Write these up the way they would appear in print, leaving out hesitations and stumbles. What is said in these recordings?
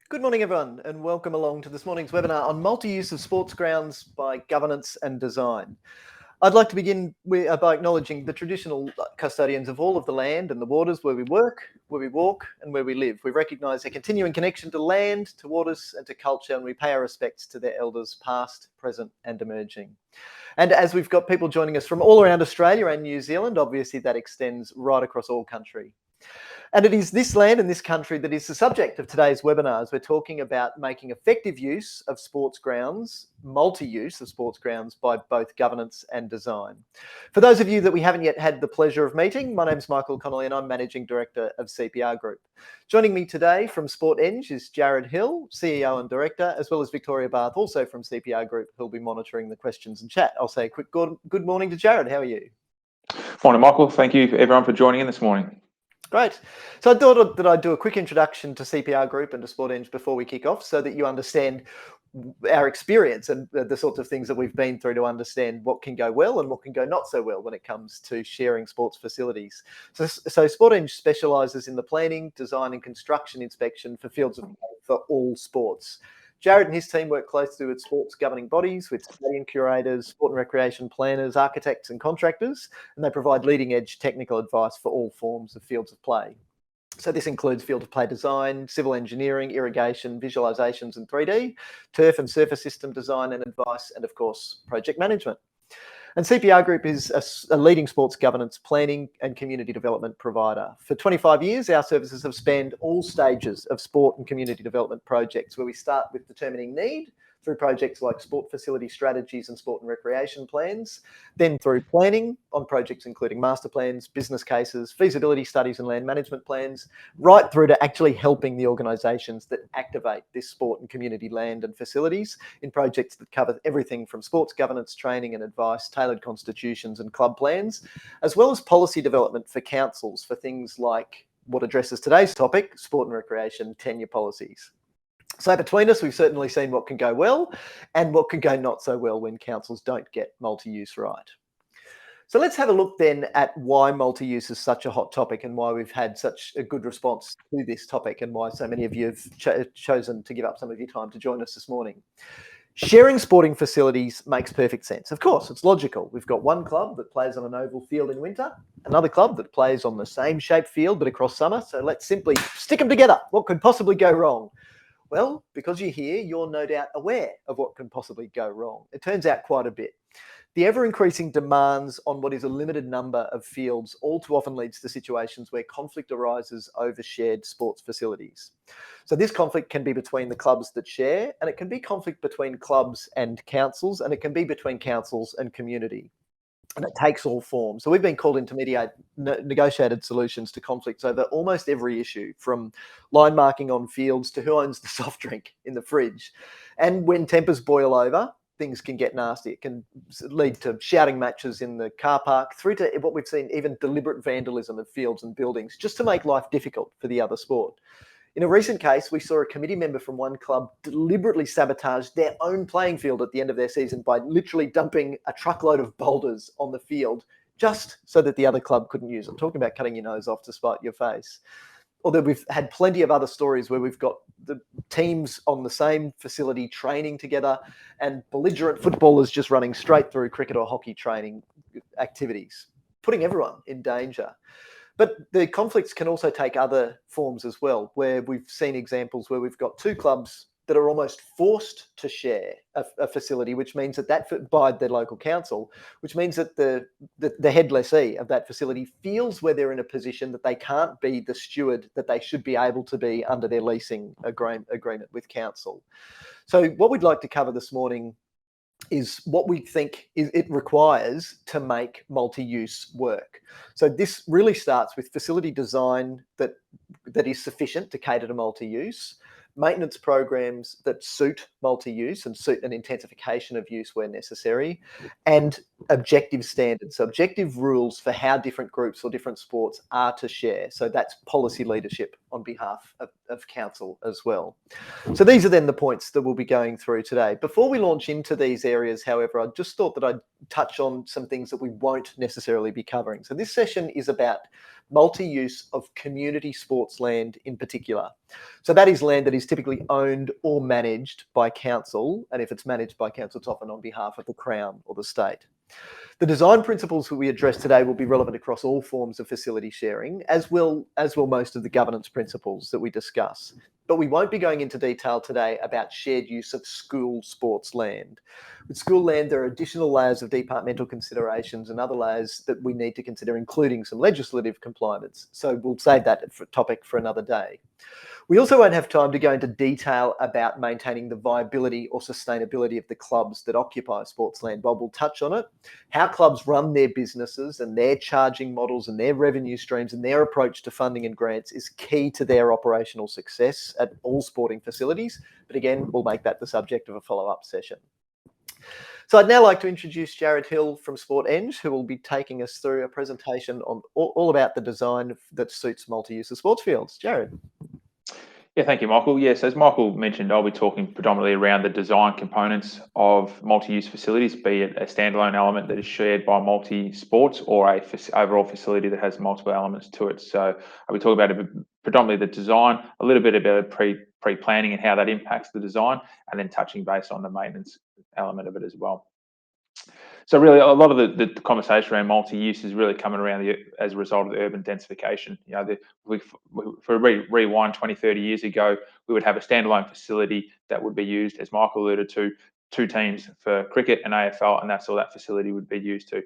Good morning, everyone, and welcome along to this morning's webinar on multi-use of sports grounds by governance and design. I'd like to begin by acknowledging the traditional custodians of all of the land and the waters where we work, where we walk, and where we live. We recognise their continuing connection to land, to waters, and to culture, and we pay our respects to their elders past, present, and emerging. And as we've got people joining us from all around Australia and New Zealand, obviously that extends right across all country. And it is this land and this country that is the subject of today's webinar, as we're talking about making effective use of sports grounds, multi-use of sports grounds by both governance and design. For those of you that we haven't yet had the pleasure of meeting, my name's Michael Connolly and I'm Managing Director of CPR Group. Joining me today from SportEng is Jared Hill, CEO and Director, as well as Victoria Barth, also from CPR Group, who'll be monitoring the questions and chat. I'll say a quick good morning to Jared. How are you? Morning, Michael. Thank you everyone for joining in this morning. Great. So I thought that I'd do a quick introduction to CPR Group and to SportEng before we kick off, so that you understand our experience and the sorts of things that we've been through to understand what can go well and what can go not so well when it comes to sharing sports facilities. So SportEng specialises in the planning, design and construction inspection for fields of play for all sports. Jared and his team work closely with sports governing bodies, with stadium curators, sport and recreation planners, architects and contractors, and they provide leading edge technical advice for all forms of fields of play. So this includes field of play design, civil engineering, irrigation, visualizations in 3D, turf and surface system design and advice, and of course, project management. And CPR Group is a leading sports governance, planning and community development provider. For 25 years, our services have spanned all stages of sport and community development projects, where we start with determining need through projects like sport facility strategies and sport and recreation plans, then through planning on projects including master plans, business cases, feasibility studies and land management plans, right through to actually helping the organisations that activate this sport and community land and facilities in projects that cover everything from sports governance, training and advice, tailored constitutions and club plans, as well as policy development for councils for things like what addresses today's topic, sport and recreation tenure policies. So between us, we've certainly seen what can go well and what can go not so well when councils don't get multi-use right. So let's have a look then at why multi-use is such a hot topic and why we've had such a good response to this topic and why so many of you have chosen to give up some of your time to join us this morning. Sharing sporting facilities makes perfect sense. Of course, it's logical. We've got one club that plays on an oval field in winter, another club that plays on the same shaped field but across summer. So let's simply stick them together. What could possibly go wrong? Well, because you're here, you're no doubt aware of what can possibly go wrong. It turns out quite a bit. The ever-increasing demands on what is a limited number of fields all too often leads to situations where conflict arises over shared sports facilities. So this conflict can be between the clubs that share, and it can be conflict between clubs and councils, and it can be between councils and community. And it takes all forms. So we've been called in to mediate negotiated solutions to conflicts over almost every issue, from line marking on fields to who owns the soft drink in the fridge. And when tempers boil over, things can get nasty. It can lead to shouting matches in the car park, through to what we've seen, even deliberate vandalism of fields and buildings, just to make life difficult for the other sport. In a recent case, we saw a committee member from one club deliberately sabotage their own playing field at the end of their season by literally dumping a truckload of boulders on the field just so that the other club couldn't use it. I'm talking about cutting your nose off to spite your face. Although we've had plenty of other stories where we've got the teams on the same facility training together and belligerent footballers just running straight through cricket or hockey training activities, putting everyone in danger. But the conflicts can also take other forms as well, where we've seen examples where we've got two clubs that are almost forced to share a facility, which means that by their local council, which means that the head lessee of that facility feels where they're in a position that they can't be the steward that they should be able to be under their leasing agreement with council. So what we'd like to cover this morning is what we think it requires to make multi-use work. So this really starts with facility design that is sufficient to cater to multi-use, maintenance programs that suit multi-use and suit an intensification of use where necessary, and objective standards, so objective rules for how different groups or different sports are to share. So that's policy leadership on behalf of council as well. So these are then the points that we'll be going through today. Before we launch into these areas, however, I just thought that I'd touch on some things that we won't necessarily be covering. So this session is about multi-use of community sports land in particular. So that is land that is typically owned or managed by council, and if it's managed by council, it's often on behalf of the Crown or the state. The design principles that we address today will be relevant across all forms of facility sharing, as will most of the governance principles that we discuss. But we won't be going into detail today about shared use of school sports land. With school land, there are additional layers of departmental considerations and other layers that we need to consider, including some legislative compliance. So we'll save that topic for another day. We also won't have time to go into detail about maintaining the viability or sustainability of the clubs that occupy sports land. Bob will touch on it. How clubs run their businesses and their charging models and their revenue streams and their approach to funding and grants is key to their operational success at all sporting facilities. But again, we'll make that the subject of a follow-up session. So I'd now like to introduce Jared Hill from SportEng, who will be taking us through a presentation on all about the design that suits multi-use of sports fields. Jared. Yeah, thank you, Michael. Yes, as Michael mentioned, I'll be talking predominantly around the design components of multi-use facilities, be it a standalone element that is shared by multi-sports or a overall facility that has multiple elements to it. So I'll be talking about predominantly the design, a little bit about pre-planning and how that impacts the design, and then touching base on the maintenance element of it as well. So really, a lot of the conversation around multi-use is really coming around as a result of the urban densification. You know, for rewind 20, 30 years ago, we would have a standalone facility that would be used, as Michael alluded to, 2 teams for cricket and AFL, and that's all that facility would be used to.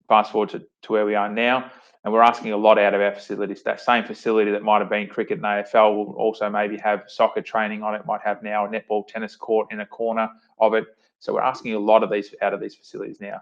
Fast forward to where we are now, and we're asking a lot out of our facilities. That same facility that might have been cricket and AFL will also maybe have soccer training on it, might have now a netball, tennis court in a corner of it. So we're asking a lot of these out of these facilities now.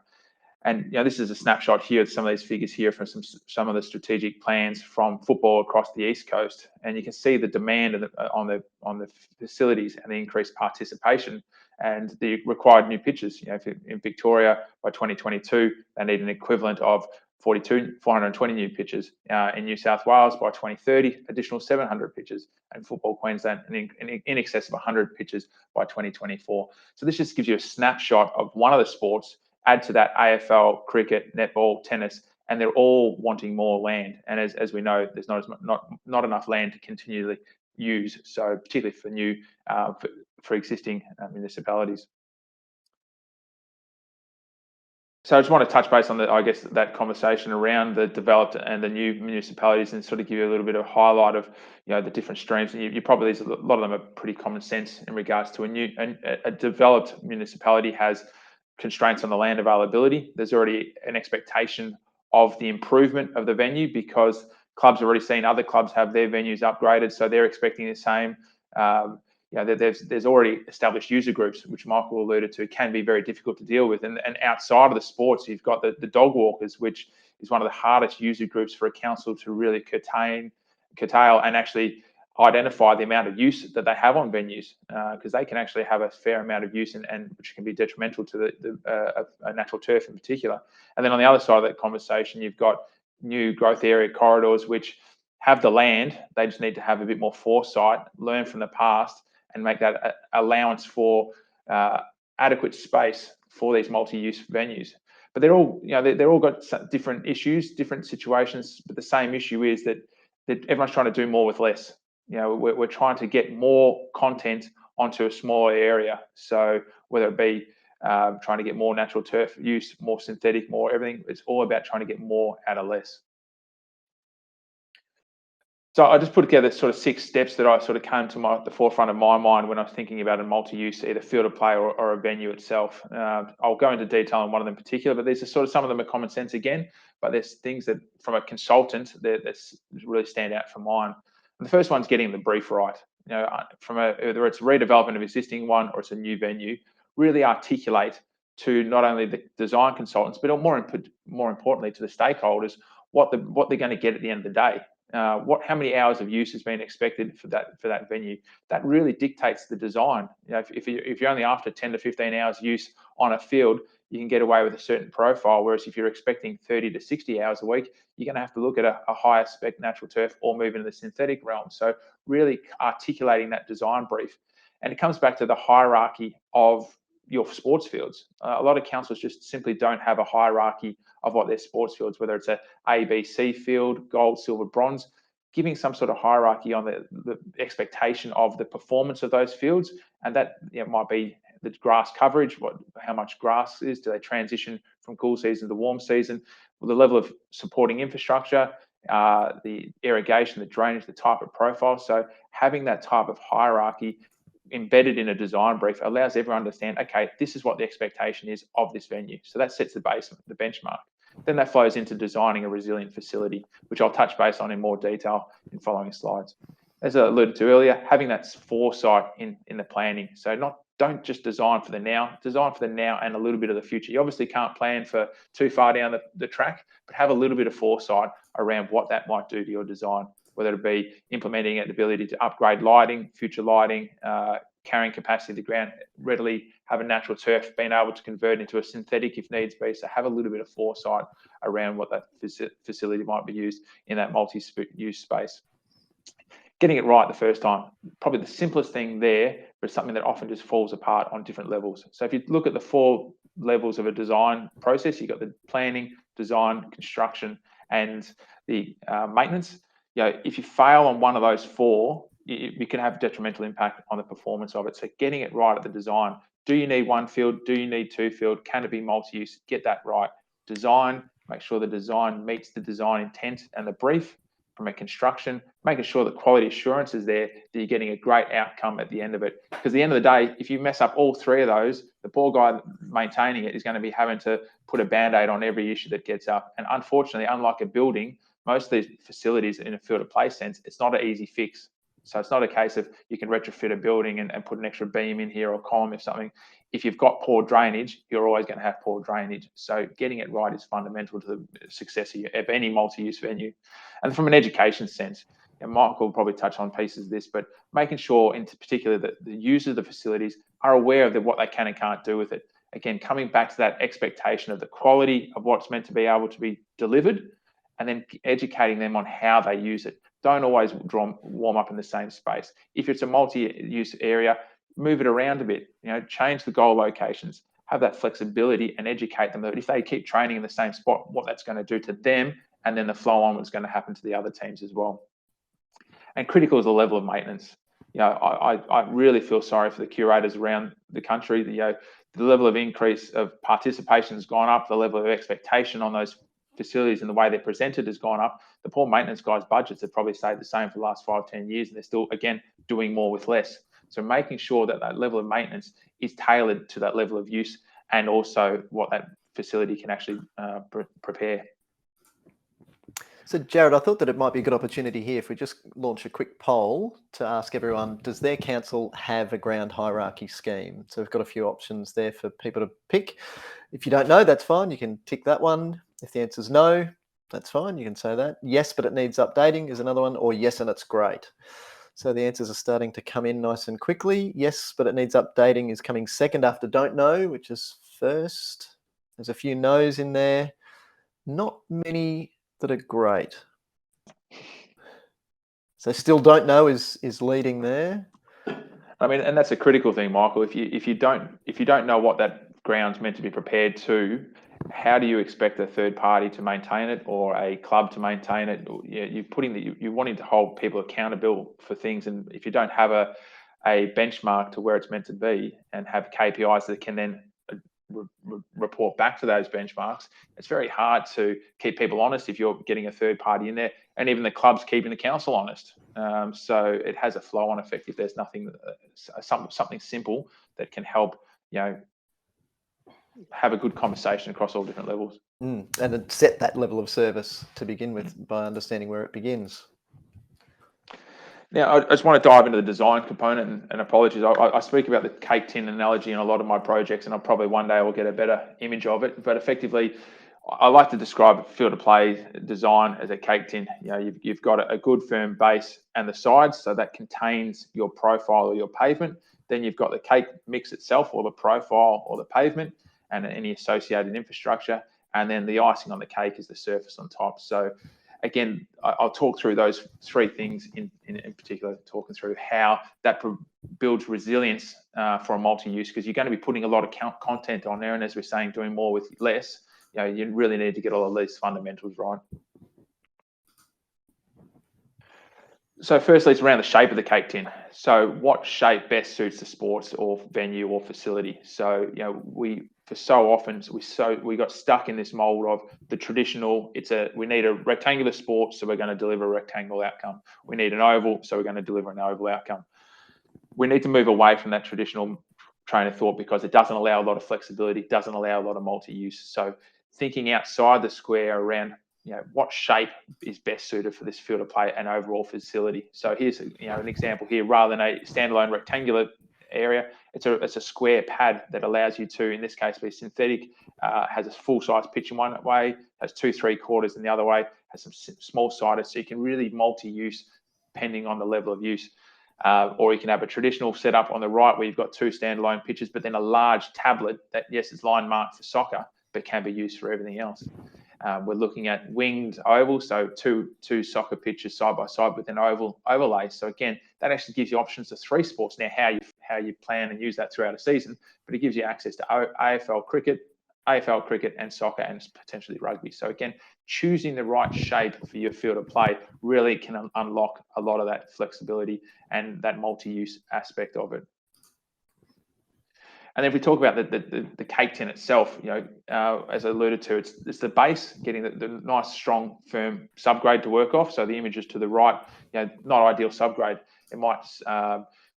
And you know, this is a snapshot here of some of these figures here from some of the strategic plans from football across the East Coast, and you can see the demand on the facilities and the increased participation and the required new pitches. You know, in Victoria by 2022, they need an equivalent of 420 new pitches. In New South Wales by 2030, additional 700 pitches, and Football Queensland in excess of 100 pitches by 2024. So this just gives you a snapshot of one of the sports. Add to that AFL, cricket, netball, tennis, and they're all wanting more land. And as we know, there's not enough land to continually use. So particularly for new for existing municipalities. So I just want to touch base on that conversation around the developed and the new municipalities, and sort of give you a little bit of a highlight of the different streams. And you probably, a lot of them are pretty common sense in regards to a developed municipality has constraints on the land availability. There's already an expectation of the improvement of the venue because clubs have already seen other clubs have their venues upgraded, so they're expecting the same. There's already established user groups, which Michael alluded to, can be very difficult to deal with. And outside of the sports, you've got the dog walkers, which is one of the hardest user groups for a council to really curtail and actually identify the amount of use that they have on venues, because they can actually have a fair amount of use and which can be detrimental to a natural turf in particular. And then on the other side of that conversation, you've got new growth area corridors, which have the land. They just need to have a bit more foresight, learn from the past, and make that allowance for adequate space for these multi-use venues. But they're all got different issues, different situations. But the same issue is that everyone's trying to do more with less. We're trying to get more content onto a smaller area. So whether it be trying to get more natural turf use, more synthetic, more everything, it's all about trying to get more out of less. So I just put together sort of 6 steps that I sort of came to the forefront of my mind when I was thinking about a multi-use, either field of play or a venue itself. I'll go into detail on one of them in particular, but these are sort of, some of them are common sense again, but there's things that from a consultant that really stand out for mine. And the first one's getting the brief right. From whether it's a redevelopment of existing one or it's a new venue, really articulate to not only the design consultants, but more importantly to the stakeholders, what they're going to get at the end of the day. How many hours of use has been expected for that venue? That really dictates the design. If you're only after 10 to 15 hours use on a field, you can get away with a certain profile. Whereas if you're expecting 30 to 60 hours a week, you're going to have to look at a higher spec natural turf or move into the synthetic realm. So really articulating that design brief, and it comes back to the hierarchy of your sports fields. A lot of councils just simply don't have a hierarchy of what their sports fields, whether it's a B, C field, gold, silver, bronze, giving some sort of hierarchy on the expectation of the performance of those fields. And that might be the grass coverage, how much grass is, do they transition from cool season to warm season, the level of supporting infrastructure, the irrigation, the drainage, the type of profile. So having that type of hierarchy embedded in a design brief allows everyone to understand, okay, this is what the expectation is of this venue. So that sets the benchmark. Then that flows into designing a resilient facility, which I'll touch base on in more detail in following slides. As I alluded to earlier, having that foresight in the planning. So don't just design for the now, design for the now and a little bit of the future. You obviously can't plan for too far down the track, but have a little bit of foresight around what that might do to your design, whether it be implementing an ability to upgrade lighting, future lighting, carrying capacity of the ground, readily have a natural turf, being able to convert into a synthetic if needs be. So have a little bit of foresight around what that facility might be used in that multi-use space. Getting it right the first time, probably the simplest thing there, but something that often just falls apart on different levels. So if you look at the 4 levels of a design process, you've got the planning, design, construction, and the maintenance. If you fail on one of those 4, you can have detrimental impact on the performance of it. So getting it right at the design. Do you need 1 field? Do you need 2 field? Can it be multi-use? Get that right. Design, make sure the design meets the design intent and the brief. From a construction, making sure that quality assurance is there, that you're getting a great outcome at the end of it. Because at the end of the day, if you mess up all 3 of those, the poor guy maintaining it is going to be having to put a Band-Aid on every issue that gets up. And unfortunately, unlike a building, most of these facilities in a field of play sense, it's not an easy fix. So it's not a case of you can retrofit a building and put an extra beam in here or column or something. If you've got poor drainage, you're always going to have poor drainage. So getting it right is fundamental to the success of any multi-use venue. And from an education sense, and Michael will probably touch on pieces of this, but making sure in particular that the users of the facilities are aware of what they can and can't do with it. Again, coming back to that expectation of the quality of what's meant to be able to be delivered, and then educating them on how they use it. Don't always warm up in the same space. If it's a multi-use area, move it around a bit, change the goal locations, have that flexibility and educate them that if they keep training in the same spot, what that's going to do to them, and then the flow on what's going to happen to the other teams as well. And critical is the level of maintenance. I really feel sorry for the curators around the country. The level of increase of participation has gone up, the level of expectation on those facilities and the way they're presented has gone up. The poor maintenance guys' budgets have probably stayed the same for the last 5-10 years, and they're still, again, doing more with less. So making sure that level of maintenance is tailored to that level of use and also what that facility can actually prepare. So, Jared, I thought that it might be a good opportunity here if we just launch a quick poll to ask everyone, does their council have a ground hierarchy scheme? So we've got a few options there for people to pick. If you don't know, that's fine. You can tick that one. If the answer is no, that's fine. You can say that. Yes, but it needs updating is another one, or yes, and it's great. So the answers are starting to come in nice and quickly. Yes, but it needs updating is coming second after don't know, which is first. There's a few no's in there. Not many that are great. So still don't know is leading there. I mean, and that's a critical thing, Michael. If you don't know what that ground's meant to be prepared to, how do you expect a third party to maintain it or a club to maintain it? You're wanting to hold people accountable for things, and if you don't have a benchmark to where it's meant to be and have KPIs that can then report back to those benchmarks, it's very hard to keep people honest if you're getting a third party in there, and even the club's keeping the council honest. So it has a flow-on effect if there's something simple that can help, have a good conversation across all different levels. And it set that level of service to begin with by understanding where it begins. Now, I just want to dive into the design component, and apologies. I speak about the cake tin analogy in a lot of my projects, and probably one day I will get a better image of it. But effectively, I like to describe field of play design as a cake tin. You've got a good firm base and the sides, so that contains your profile or your pavement. Then you've got the cake mix itself, or the profile or the pavement, and any associated infrastructure. And then the icing on the cake is the surface on top. So again, I'll talk through those three things in particular, talking through how that builds resilience for a multi-use, because you're going to be putting a lot of content on there, and as we're saying, doing more with less. You really need to get all of these fundamentals right. So firstly, it's around the shape of the cake tin. So what shape best suits the sports or venue or facility? So we got stuck in this mold of the traditional. We need a rectangular sport, so we're going to deliver a rectangular outcome. We need an oval, so we're going to deliver an oval outcome. We need to move away from that traditional train of thought, because it doesn't allow a lot of flexibility, doesn't allow a lot of multi-use. So thinking outside the square around what shape is best suited for this field of play and overall facility. So here's an example here. Rather than a standalone rectangular area, it's a square pad that allows you to, in this case, be synthetic. Has a full-size pitch in one way, has 2 3/4 in the other way, has some small-sided, so you can really multi-use depending on the level of use. Or you can have a traditional setup on the right where you've got 2 standalone pitches, but then a large tablet that, yes, is line marked for soccer, but can be used for everything else. We're looking at winged ovals, so two soccer pitches side by side with an overlay. So again, that actually gives you options to 3 sports. Now, how you plan and use that throughout a season, but it gives you access to AFL cricket, and soccer, and potentially rugby. So again, choosing the right shape for your field of play really can unlock a lot of that flexibility and that multi-use aspect of it. And if we talk about the cake tin itself, as I alluded to, it's the base, getting the nice, strong, firm subgrade to work off. So the images to the right, not ideal subgrade. It might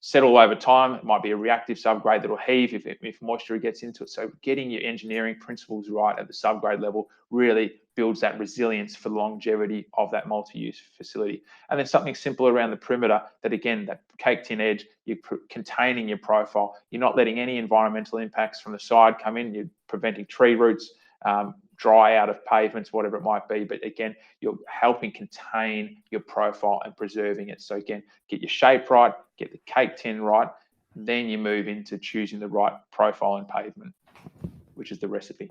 settle over time. It might be a reactive subgrade that will heave if moisture gets into it. So getting your engineering principles right at the subgrade level really builds that resilience for the longevity of that multi-use facility. And then something simple around the perimeter, that again, that cake tin edge, you're containing your profile. You're not letting any environmental impacts from the side come in. You're preventing tree roots, dry out of pavements, whatever it might be. But again, you're helping contain your profile and preserving it. So again, get your shape right, get the cake tin right, then you move into choosing the right profile and pavement, which is the recipe.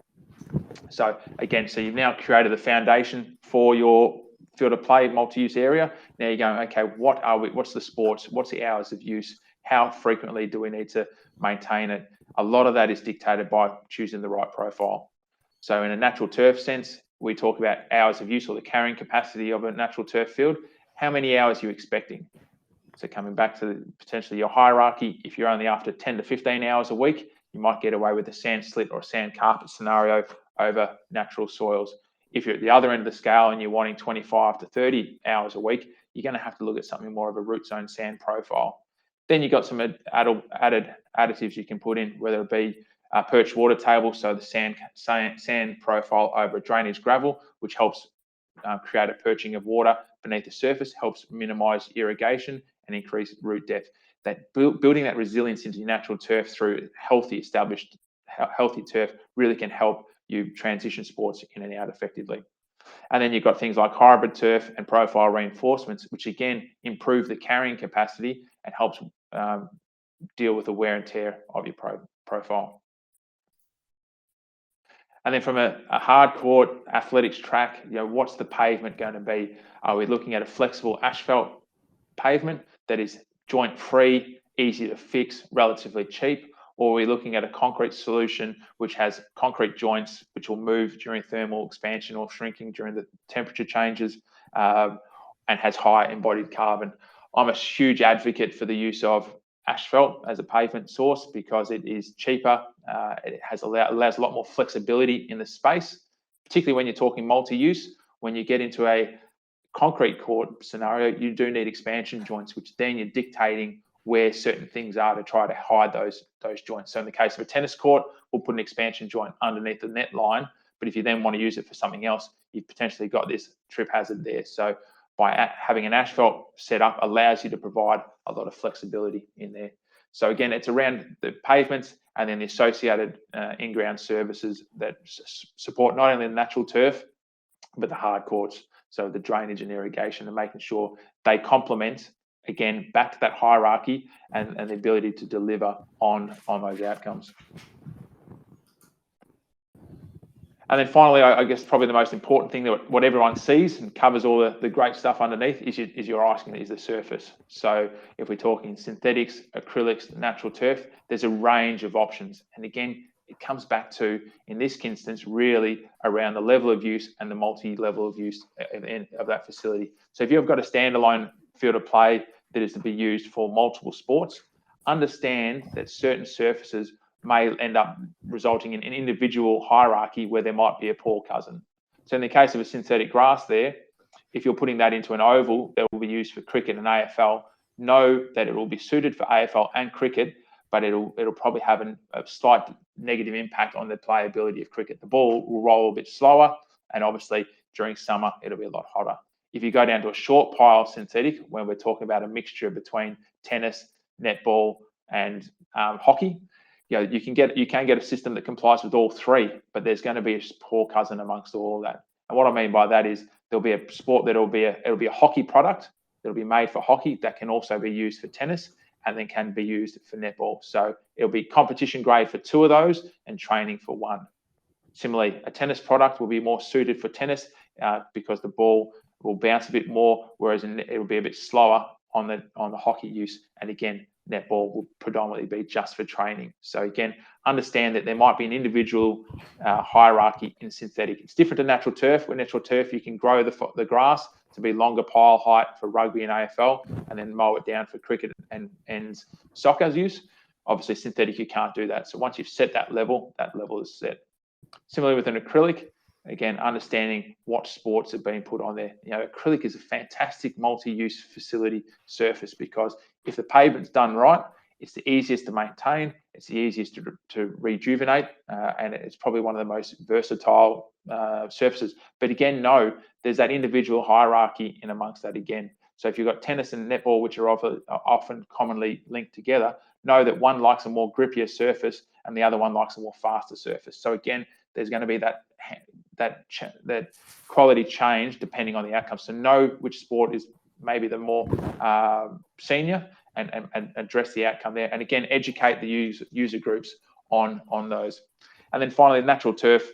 So again, so you've now created the foundation for your field of play multi-use area. Now you're going, okay, what's the sports? What's the hours of use? How frequently do we need to maintain it? A lot of that is dictated by choosing the right profile. So in a natural turf sense, we talk about hours of use, or the carrying capacity of a natural turf field. How many hours are you expecting? So coming back to potentially your hierarchy, if you're only after 10 to 15 hours a week, you might get away with a sand slit or a sand carpet scenario over natural soils. If you're at the other end of the scale and you're wanting 25 to 30 hours a week, you're going to have to look at something more of a root zone sand profile. Then you've got some added additives you can put in, whether it be a perched water table, so the sand profile over drainage gravel, which helps create a perching of water beneath the surface, helps minimize irrigation and increase root depth. That building that resilience into your natural turf through healthy turf really can help you transition sports in and out effectively. And then you've got things like hybrid turf and profile reinforcements, which again improve the carrying capacity and helps deal with the wear and tear of your profile. And then from a hard court athletics track, what's the pavement going to be? Are we looking at a flexible asphalt pavement that is joint free, easy to fix, relatively cheap? Or are we looking at a concrete solution which has concrete joints which will move during thermal expansion or shrinking during the temperature changes, and has high embodied carbon? I'm a huge advocate for the use of asphalt as a pavement source because it is cheaper. It allows a lot more flexibility in the space, particularly when you're talking multi-use. When you get into a concrete court scenario, you do need expansion joints, which then you're dictating where certain things are to try to hide those joints. So in the case of a tennis court, we'll put an expansion joint underneath the net line. But if you then want to use it for something else, you've potentially got this trip hazard there. So by having an asphalt setup allows you to provide a lot of flexibility in there. So again, it's around the pavements and then the associated in-ground services that support not only the natural turf, but the hard courts. So the drainage and irrigation, and making sure they complement, again, back to that hierarchy and the ability to deliver on those outcomes. And then finally, I guess probably the most important thing, that what everyone sees and covers all the great stuff underneath, is your ice cream, is the surface. So if we're talking synthetics, acrylics, natural turf, there's a range of options. And again, it comes back to, in this instance, really around the level of use and the multi-level of use of that facility. So if you've got a standalone field of play that is to be used for multiple sports, understand that certain surfaces may end up resulting in an individual hierarchy where there might be a poor cousin. So in the case of a synthetic grass there, if you're putting that into an oval that will be used for cricket and AFL, know that it will be suited for AFL and cricket, but it'll probably have a slight negative impact on the playability of cricket. The ball will roll a bit slower, and obviously during summer, it'll be a lot hotter. If you go down to a short pile synthetic, when we're talking about a mixture between tennis, netball, and hockey, you can get a system that complies with all three, but there's going to be a poor cousin amongst all of that. And what I mean by that is there'll be a sport it'll be a hockey product that'll be made for hockey that can also be used for tennis and then can be used for netball. So it'll be competition grade for two of those and training for one. Similarly, a tennis product will be more suited for tennis because the ball will bounce a bit more, whereas it'll be a bit slower on the hockey use. And again, netball will predominantly be just for training. So again, understand that there might be an individual hierarchy in synthetic. It's different to natural turf. With natural turf, you can grow the grass to be longer pile height for rugby and AFL, and then mow it down for cricket and soccer's use. Obviously, synthetic, you can't do that. So once you've set that level is set. Similarly with an acrylic, again, understanding what sports are being put on there. Acrylic is a fantastic multi-use facility surface because if the pavement's done right, it's the easiest to maintain, it's the easiest to rejuvenate, and it's probably one of the most versatile surfaces. But again, no, there's that individual hierarchy in amongst that again. So if you've got tennis and netball, which are often commonly linked together, know that one likes a more grippier surface and the other one likes a more faster surface. So again, there's going to be that quality change depending on the outcome. So know which sport is maybe the more senior and address the outcome there. And again, educate the user groups on those. And then finally, natural turf,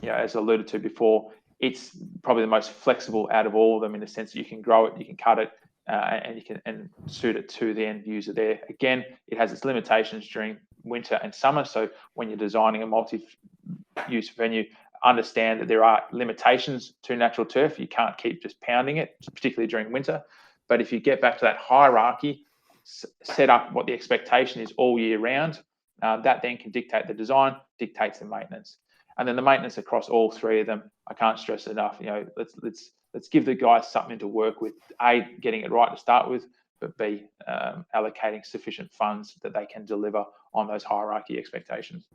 as alluded to before, it's probably the most flexible out of all of them in the sense that you can grow it, you can cut it, and you can suit it to the end user there. Again, it has its limitations during winter and summer. So when you're designing a multi-use venue, understand that there are limitations to natural turf. You can't keep just pounding it, particularly during winter. But if you get back to that hierarchy, set up what the expectation is all year round, that then can dictate the design, dictates the maintenance. And then the maintenance across all three of them, I can't stress enough. Let's give the guys something to work with. A, getting it right to start with, but B, allocating sufficient funds that they can deliver on those hierarchy expectations.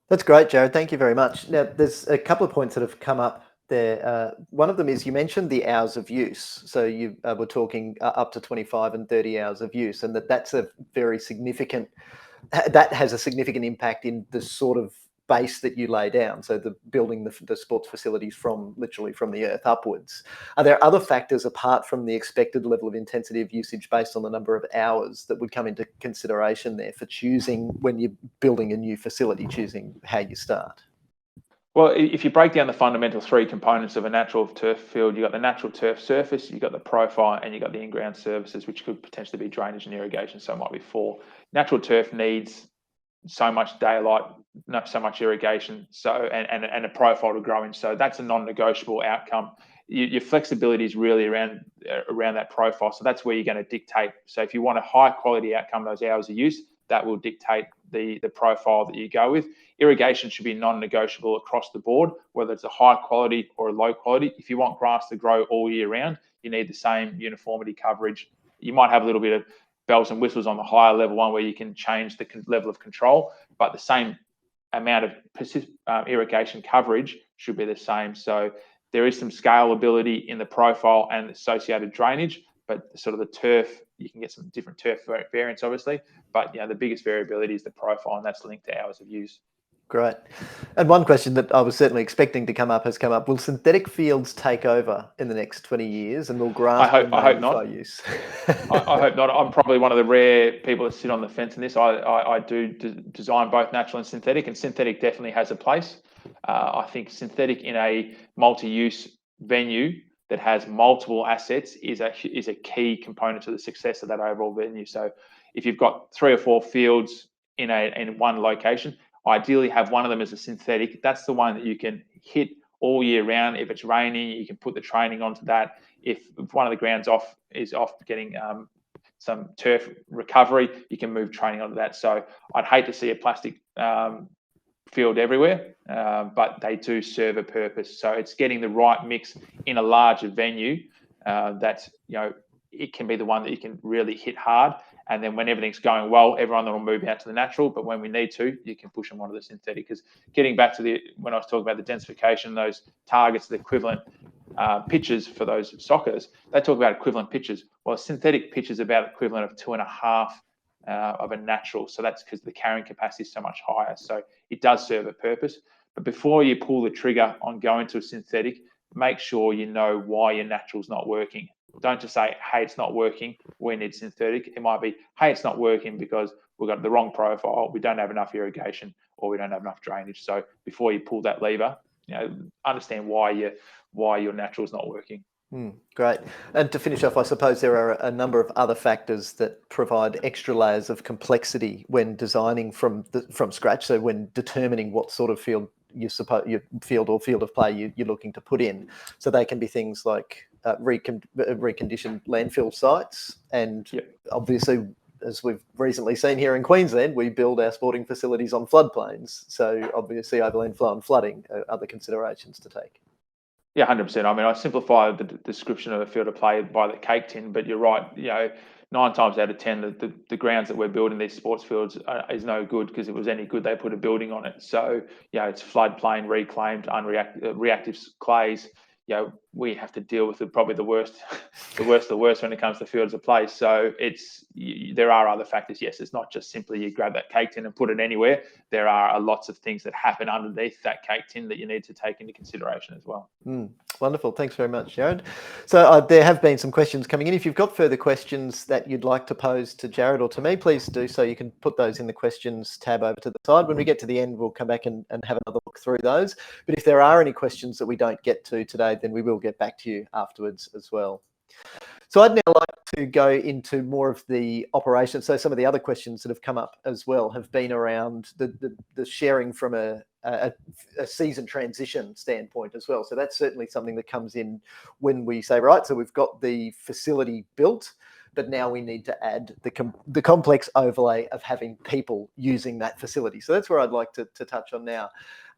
That's great, Jared. Thank you very much. Now, there's a couple of points that have come up there. One of them is you mentioned the hours of use. So you were talking up to 25 and 30 hours of use, and that's a very significant, that has a significant impact in the sort of base that you lay down. So the building the sports facilities literally from the earth upwards. Are there other factors apart from the expected level of intensity of usage based on the number of hours that would come into consideration there for choosing, when you're building a new facility, choosing how you start? Well, if you break down the fundamental three components of a natural turf field, you've got the natural turf surface, you've got the profile, and you've got the in-ground services, which could potentially be drainage and irrigation. So it might be four. Natural turf needs so much daylight, not so much irrigation, and a profile to grow in. So that's a non-negotiable outcome. Your flexibility is really around that profile. So that's where you're going to dictate. So if you want a high quality outcome, those hours of use, that will dictate the profile that you go with. Irrigation should be non-negotiable across the board, whether it's a high quality or a low quality. If you want grass to grow all year round, you need the same uniformity coverage. You might have a little bit of bells and whistles on the higher level one where you can change the level of control, but the same amount of irrigation coverage should be the same. So there is some scalability in the profile and associated drainage, but sort of the turf, you can get some different turf variants, obviously, but the biggest variability is the profile, and that's linked to hours of use. Great. And one question that I was certainly expecting to come up has come up. Will synthetic fields take over in the next 20 years and will grass I hope remain not. far use? I hope not. I'm probably one of the rare people that sit on the fence in this. I do design both natural and synthetic definitely has a place. I think synthetic in a multi-use venue that has multiple assets is a key component to the success of that overall venue. So if you've got 3 or 4 fields in one location, ideally have one of them as a synthetic. That's the one that you can hit all year round. If it's raining, you can put the training onto that. If one of the grounds is off getting some turf recovery, you can move training onto that. So I'd hate to see a plastic field everywhere, but they do serve a purpose. So it's getting the right mix in a larger venue that, it can be the one that you can really hit hard. And then when everything's going well, everyone will move out to the natural. But when we need to, you can push on one of the synthetic. Because getting back to when I was talking about the densification, those targets, the equivalent pitches for those soccers, they talk about equivalent pitches. Well, a synthetic pitch is about equivalent of 2.5 of a natural. So that's because the carrying capacity is so much higher. So it does serve a purpose. But before you pull the trigger on going to a synthetic, make sure you know why your natural's not working. Don't just say, hey, it's not working, we need synthetic. It might be, hey, it's not working because we've got the wrong profile, we don't have enough irrigation, or we don't have enough drainage. So before you pull that lever, understand why your natural is not working. Great. And to finish off, I suppose there are a number of other factors that provide extra layers of complexity when designing from scratch. So when determining what sort of field your field or field of play you're looking to put in. So they can be things like reconditioned landfill sites, and obviously, as we've recently seen here in Queensland, we build our sporting facilities on floodplains. So obviously overland flow and flooding are other considerations to take. Yeah, 100%. I mean, I simplify the description of a field of play by the cake tin, but you're right. 9 times out of 10, the grounds that we're building these sports fields is no good, because if it was any good, they put a building on it. So, it's floodplain, reclaimed, reactive clays. We have to deal with probably the worst when it comes to fields of play. So there are other factors. Yes, it's not just simply you grab that cake tin and put it anywhere. There are lots of things that happen underneath that cake tin that you need to take into consideration as well. Wonderful. Thanks very much, Jared. So there have been some questions coming in. If you've got further questions that you'd like to pose to Jared or to me, please do so. You can put those in the questions tab over to the side. When we get to the end, we'll come back and have another look through those. But if there are any questions that we don't get to today, then we will get back to you afterwards as well. So I'd now like to go into more of the operation. So some of the other questions that have come up as well have been around the sharing from a season transition standpoint as well. So that's certainly something that comes in when we say, right, so we've got the facility built, but now we need to add the complex overlay of having people using that facility. So that's where I'd like to touch on now.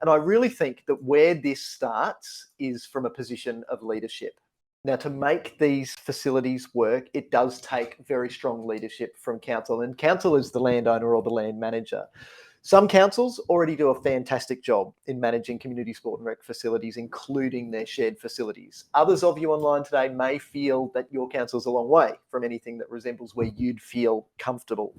And I really think that where this starts is from a position of leadership. Now, to make these facilities work, it does take very strong leadership from council, and council is the landowner or the land manager. Some councils already do a fantastic job in managing community sport and rec facilities, including their shared facilities. Others of you online today may feel that your council's a long way from anything that resembles where you'd feel comfortable.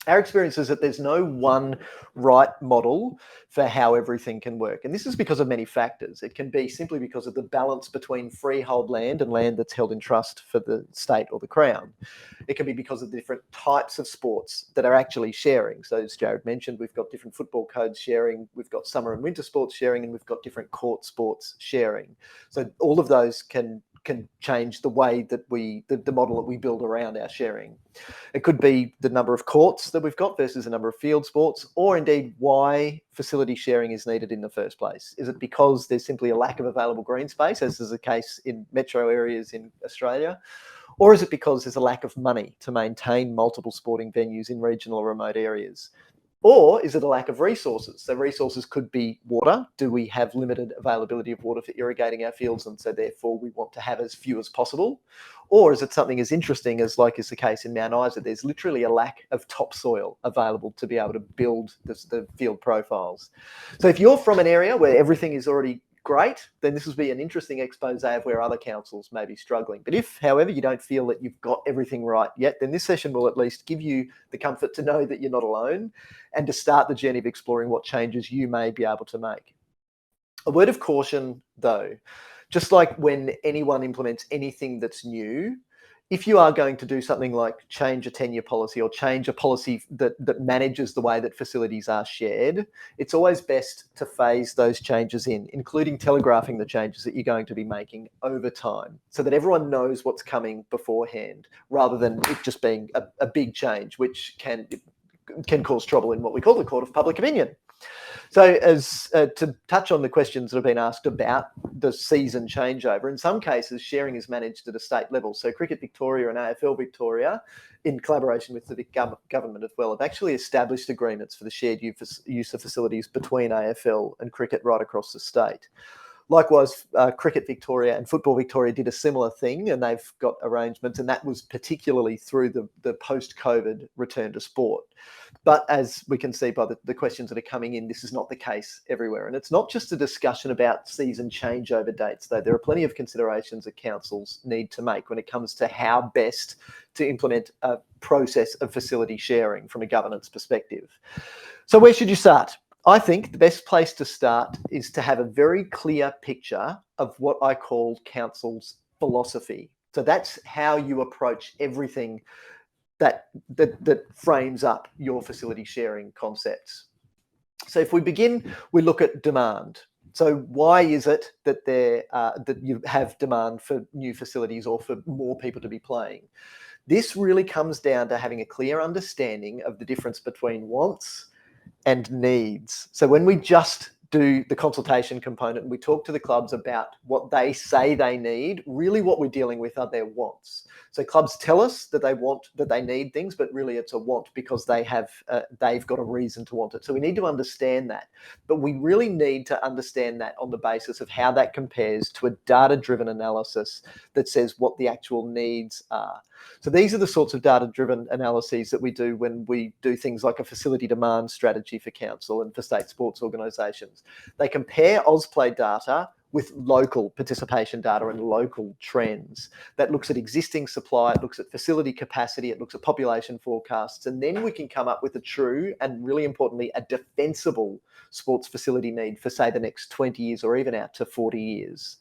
Our experience is that there's no one right model for how everything can work. And this is because of many factors. It can be simply because of the balance between freehold land and land that's held in trust for the state or the Crown. It can be because of the different types of sports that are actually sharing. So as Jared mentioned, we've got different football codes sharing, we've got summer and winter sports sharing, and we've got different court sports sharing. So all of those can change the way that the model that we build around our sharing. It could be the number of courts that we've got versus the number of field sports, or indeed why facility sharing is needed in the first place. Is it because there's simply a lack of available green space, as is the case in metro areas in Australia? Or is it because there's a lack of money to maintain multiple sporting venues in regional or remote areas? Or is it a lack of resources? So resources could be water. Do we have limited availability of water for irrigating our fields, and so therefore we want to have as few as possible? Or is it something as interesting as, like is the case in Mount Isa, there's literally a lack of topsoil available to be able to build the field profiles? So if you're from an area where everything is already great, then this will be an interesting expose of where other councils may be struggling. But if, however, you don't feel that you've got everything right yet, then this session will at least give you the comfort to know that you're not alone and to start the journey of exploring what changes you may be able to make. A word of caution, though, just like when anyone implements anything that's new, if you are going to do something like change a tenure policy or change a policy that manages the way that facilities are shared, it's always best to phase those changes in, including telegraphing the changes that you're going to be making over time so that everyone knows what's coming beforehand, rather than it just being a big change, which can cause trouble in what we call the court of public opinion. So as to touch on the questions that have been asked about the season changeover, in some cases, sharing is managed at a state level. So Cricket Victoria and AFL Victoria, in collaboration with the government as well, have actually established agreements for the shared use of facilities between AFL and cricket right across the state. Likewise, Cricket Victoria and Football Victoria did a similar thing, and they've got arrangements, and that was particularly through the post-COVID return to sport. But as we can see by the questions that are coming in, this is not the case everywhere. And it's not just a discussion about season changeover dates, though. There are plenty of considerations that councils need to make when it comes to how best to implement a process of facility sharing from a governance perspective. So where should you start? I think the best place to start is to have a very clear picture of what I call council's philosophy. So that's how you approach everything that frames up your facility sharing concepts. So if we begin, we look at demand. So why is it that that you have demand for new facilities or for more people to be playing? This really comes down to having a clear understanding of the difference between wants and needs. So when we just do the consultation component and we talk to the clubs about what they say they need, really what we're dealing with are their wants. So clubs tell us that they need things, but really it's a want because they've got a reason to want it. So we need to understand that, but we really need to understand that on the basis of how that compares to a data-driven analysis that says what the actual needs are. So these are the sorts of data-driven analyses that we do when we do things like a facility demand strategy for council and for state sports organisations. They compare Ausplay data with local participation data and local trends. That looks at existing supply, it looks at facility capacity, it looks at population forecasts, and then we can come up with a true and, really importantly, a defensible sports facility need for, say, the next 20 years or even out to 40 years.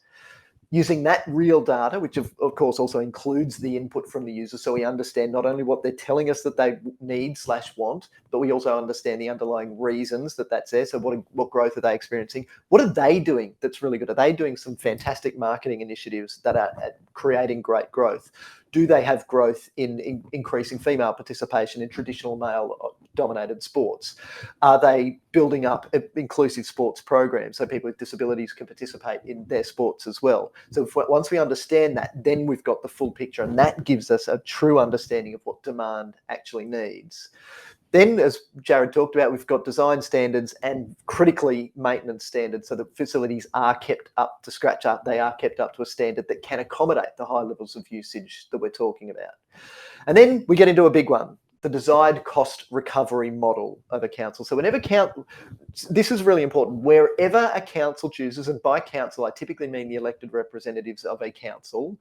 Using that real data, which of course also includes the input from the user, so we understand not only what they're telling us that they need/want, but we also understand the underlying reasons that that's there. So what growth are they experiencing? What are they doing that's really good? Are they doing some fantastic marketing initiatives that are creating great growth? Do they have growth in increasing female participation in traditional male-dominated sports? Are they building up inclusive sports programs so people with disabilities can participate in their sports as well? So once we understand that, then we've got the full picture, and that gives us a true understanding of what demand actually needs. Then, as Jared talked about, we've got design standards and critically maintenance standards, so the facilities are kept up to scratch up. They are kept up to a standard that can accommodate the high levels of usage that we're talking about. And then we get into a big one, the desired cost recovery model of a council. So this is really important, wherever a council chooses, and by council I typically mean the elected representatives of a council,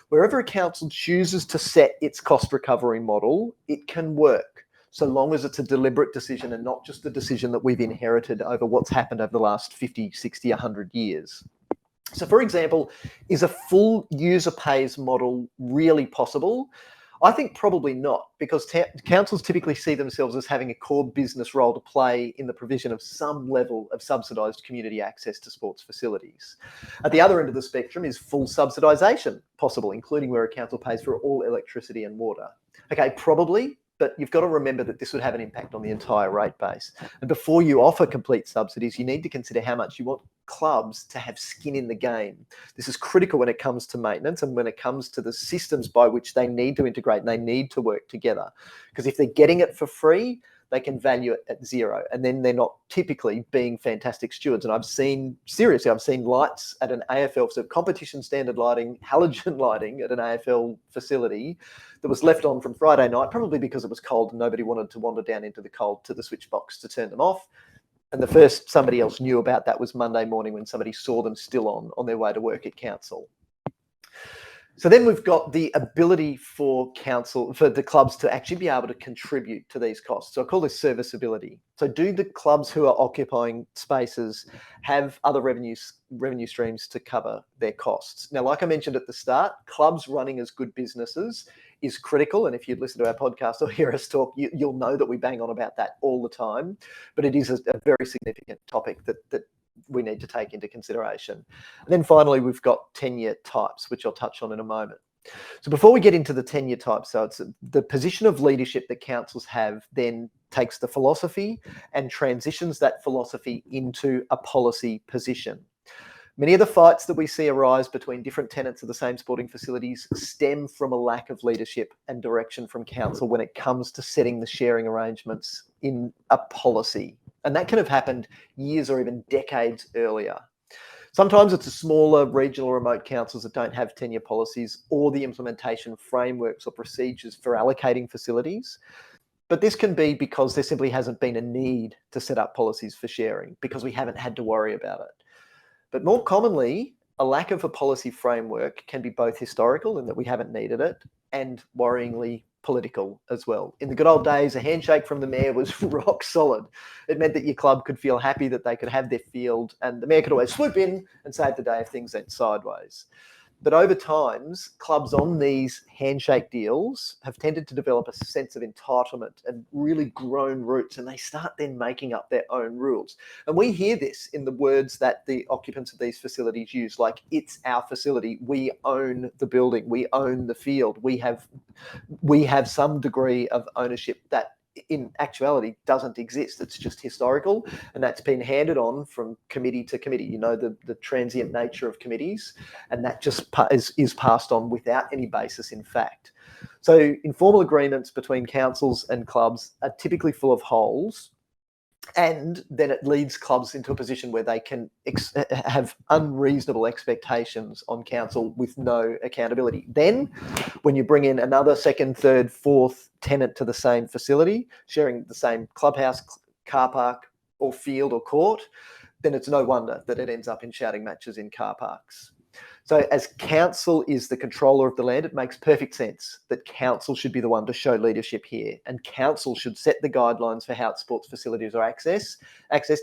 wherever a council chooses to set its cost recovery model, it can work, so long as it's a deliberate decision and not just a decision that we've inherited over what's happened over the last 50, 60, 100 years. So for example, is a full user pays model really possible? I think probably not, because councils typically see themselves as having a core business role to play in the provision of some level of subsidised community access to sports facilities. At the other end of the spectrum is full subsidisation possible, including where a council pays for all electricity and water. Okay, probably, but you've got to remember that this would have an impact on the entire rate base. And before you offer complete subsidies, you need to consider how much you want clubs to have skin in the game. This is critical when it comes to maintenance and when it comes to the systems by which they need to integrate and they need to work together. Because if they're getting it for free, they can value it at zero, and then they're not typically being fantastic stewards. And I've seen lights at an AFL, so competition standard lighting, halogen lighting at an AFL facility that was left on from Friday night, probably because it was cold and nobody wanted to wander down into the cold to the switch box to turn them off. And the first somebody else knew about that was Monday morning when somebody saw them still on their way to work at council. So then we've got the ability for the clubs to actually be able to contribute to these costs. So I call this serviceability. So do the clubs who are occupying spaces have other revenue streams to cover their costs? Now, like I mentioned at the start, clubs running as good businesses is critical. And if you listen to our podcast or hear us talk, you'll know that we bang on about that all the time. But it is a very significant topic that we need to take into consideration. And then finally, we've got tenure types, which I'll touch on in a moment. So before we get into the tenure types, so it's the position of leadership that councils have then takes the philosophy and transitions that philosophy into a policy position. Many of the fights that we see arise between different tenants of the same sporting facilities stem from a lack of leadership and direction from council when it comes to setting the sharing arrangements in a policy. And that can have happened years or even decades earlier. Sometimes it's the smaller regional or remote councils that don't have tenure policies or the implementation frameworks or procedures for allocating facilities. But this can be because there simply hasn't been a need to set up policies for sharing because we haven't had to worry about it. But more commonly, a lack of a policy framework can be both historical in that we haven't needed it and worryingly political as well. In the good old days, a handshake from the mayor was rock solid. It meant that your club could feel happy that they could have their field and the mayor could always swoop in and save the day if things went sideways. But over times, clubs on these handshake deals have tended to develop a sense of entitlement and really grown roots, and they start then making up their own rules. And we hear this in the words that the occupants of these facilities use, like, it's our facility, we own the building, we own the field, we have some degree of ownership that in actuality doesn't exist. It's just historical, and that's been handed on from committee to committee. You know, the transient nature of committees, and that just is passed on without any basis in fact. So informal agreements between councils and clubs are typically full of holes, and then it leads clubs into a position where they can have unreasonable expectations on council with no accountability. Then when you bring in another second, third, fourth tenant to the same facility, sharing the same clubhouse, car park or field or court, then it's no wonder that it ends up in shouting matches in car parks. So as council is the controller of the land, it makes perfect sense that council should be the one to show leadership here, and council should set the guidelines for how sports facilities are accessed,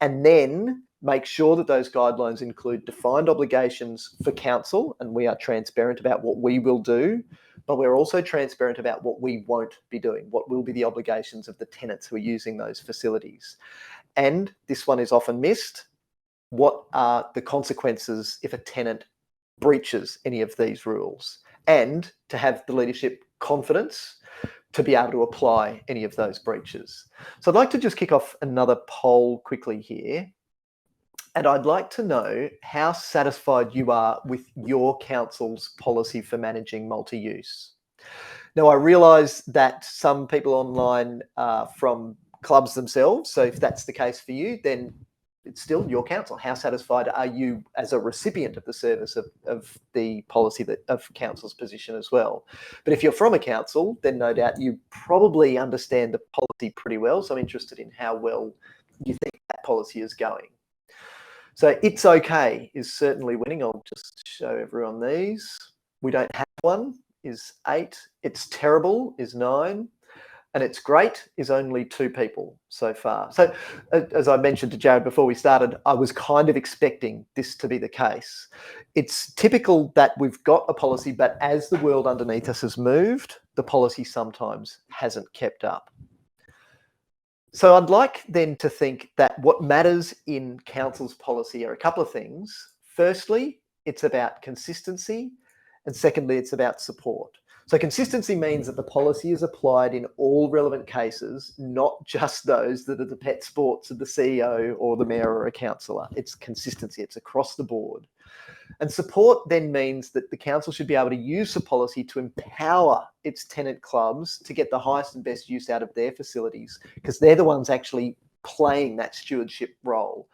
and then make sure that those guidelines include defined obligations for council, and we are transparent about what we will do, but we're also transparent about what we won't be doing, what will be the obligations of the tenants who are using those facilities. And this one is often missed. What are the consequences if a tenant breaches any of these rules, and to have the leadership confidence to be able to apply any of those breaches. So I'd like to just kick off another poll quickly here. And I'd like to know how satisfied you are with your council's policy for managing multi-use. Now, I realise that some people online are from clubs themselves. So if that's the case for you, then it's still your council. How satisfied are you as a recipient of the service of the policy of council's position as well? But if you're from a council, then no doubt you probably understand the policy pretty well. So I'm interested in how well you think that policy is going. So it's okay is certainly winning. I'll just show everyone these. We don't have one is 8. It's terrible is 9. And it's great is only 2 people so far. So as I mentioned to Jared before we started, I was kind of expecting this to be the case. It's typical that we've got a policy, but as the world underneath us has moved, the policy sometimes hasn't kept up. So I'd like then to think that what matters in council's policy are a couple of things. Firstly, it's about consistency. And secondly, it's about support. So consistency means that the policy is applied in all relevant cases, not just those that are the pet sports of the CEO or the mayor or a councillor. It's consistency. It's across the board. And support then means that the council should be able to use the policy to empower its tenant clubs to get the highest and best use out of their facilities, because they're the ones actually playing that stewardship role.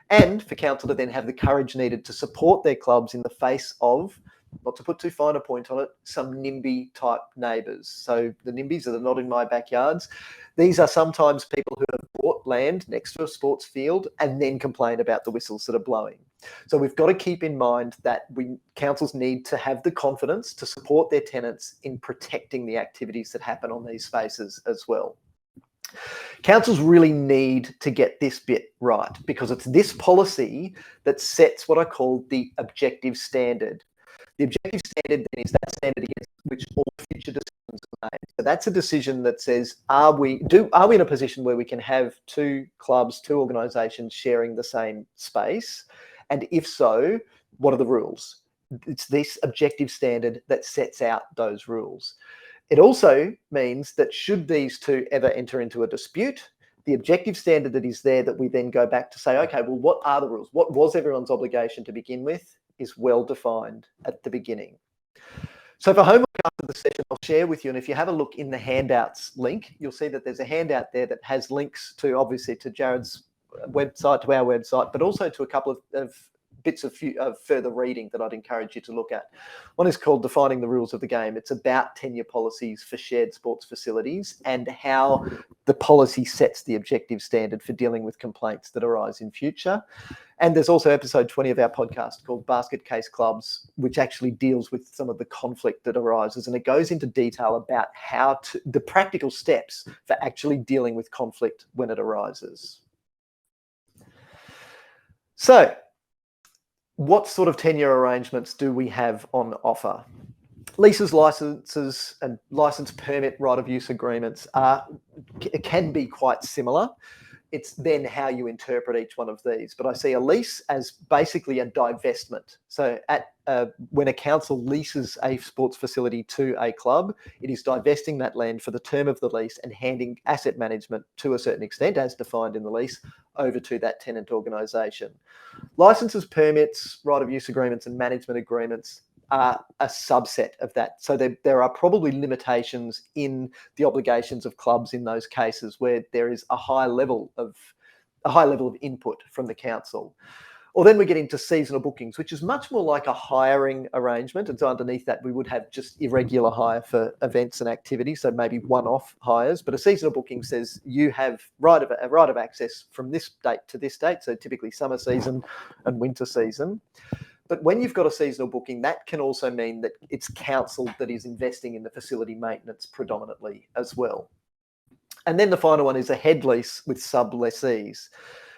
And for council to then have the courage needed to support their clubs in the face of not to put too fine a point on it, some NIMBY type neighbours. So the NIMBYs are not in my backyards. These are sometimes people who have bought land next to a sports field and then complain about the whistles that are blowing. So we've got to keep in mind that councils need to have the confidence to support their tenants in protecting the activities that happen on these spaces as well. Councils really need to get this bit right, because it's this policy that sets what I call the objective standard. The objective standard then is that standard against which all future decisions are made. So that's a decision that says, are we in a position where we can have two clubs, two organisations sharing the same space? And if so, what are the rules? It's this objective standard that sets out those rules. It also means that should these two ever enter into a dispute, the objective standard that is there that we then go back to say, okay, well, what are the rules? What was everyone's obligation to begin with is well defined at the beginning. So for homework after the session, I'll share with you, and if you have a look in the handouts link, you'll see that there's a handout there that has links to, obviously, to Jared's website, to our website, but also to a couple of bits of further reading that I'd encourage you to look at. One is called Defining the Rules of the Game. It's about tenure policies for shared sports facilities and how the policy sets the objective standard for dealing with complaints that arise in future. And there's also episode 20 of our podcast called Basket Case Clubs, which actually deals with some of the conflict that arises. And it goes into detail about the practical steps for actually dealing with conflict when it arises. So, what sort of tenure arrangements do we have on offer? Leases, licenses, and license permit right of use agreements can be quite similar. It's then how you interpret each one of these. But I see a lease as basically a divestment. So when a council leases a sports facility to a club, it is divesting that land for the term of the lease and handing asset management to a certain extent, as defined in the lease, over to that tenant organisation. Licenses, permits, right of use agreements and management agreements are a subset of that. So there are probably limitations in the obligations of clubs in those cases where there is a high level of input from the council. Or then we get into seasonal bookings, which is much more like a hiring arrangement. And so underneath that, we would have just irregular hire for events and activities, so maybe one-off hires. But a seasonal booking says you have right of access from this date to this date, so typically summer season and winter season. But when you've got a seasonal booking, that can also mean that it's council that is investing in the facility maintenance predominantly as well. And then the final one is a head lease with sub-lessees.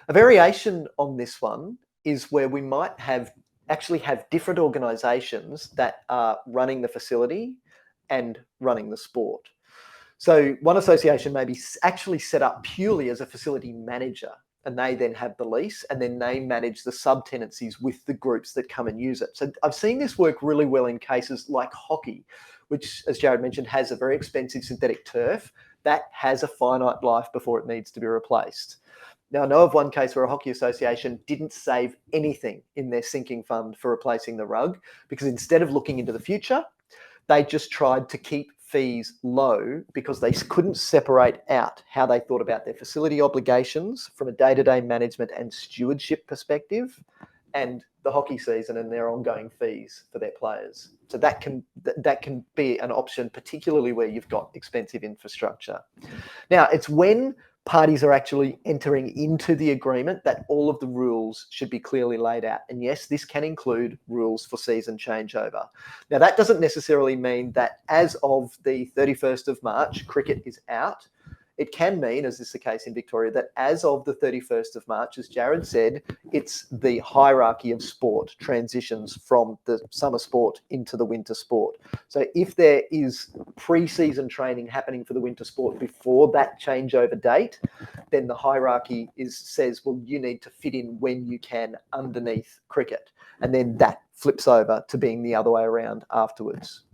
A variation on this one is where we might actually have different organisations that are running the facility and running the sport. So one association may be actually set up purely as a facility manager, and they then have the lease, and then they manage the sub-tenancies with the groups that come and use it. So I've seen this work really well in cases like hockey, which, as Jared mentioned, has a very expensive synthetic turf that has a finite life before it needs to be replaced. Now, I know of one case where a hockey association didn't save anything in their sinking fund for replacing the rug, because instead of looking into the future, they just tried to keep fees low because they couldn't separate out how they thought about their facility obligations from a day-to-day management and stewardship perspective and the hockey season and their ongoing fees for their players. So that can be an option, particularly where you've got expensive infrastructure. Now, it's when parties are actually entering into the agreement that all of the rules should be clearly laid out. And yes, this can include rules for season changeover. Now, that doesn't necessarily mean that as of the 31st of March, cricket is out. It can mean, as is the case in Victoria, that as of the 31st of March, as Jared said, it's the hierarchy of sport transitions from the summer sport into the winter sport. So if there is pre-season training happening for the winter sport before that changeover date, then the hierarchy says, well, you need to fit in when you can underneath cricket. And then that flips over to being the other way around afterwards.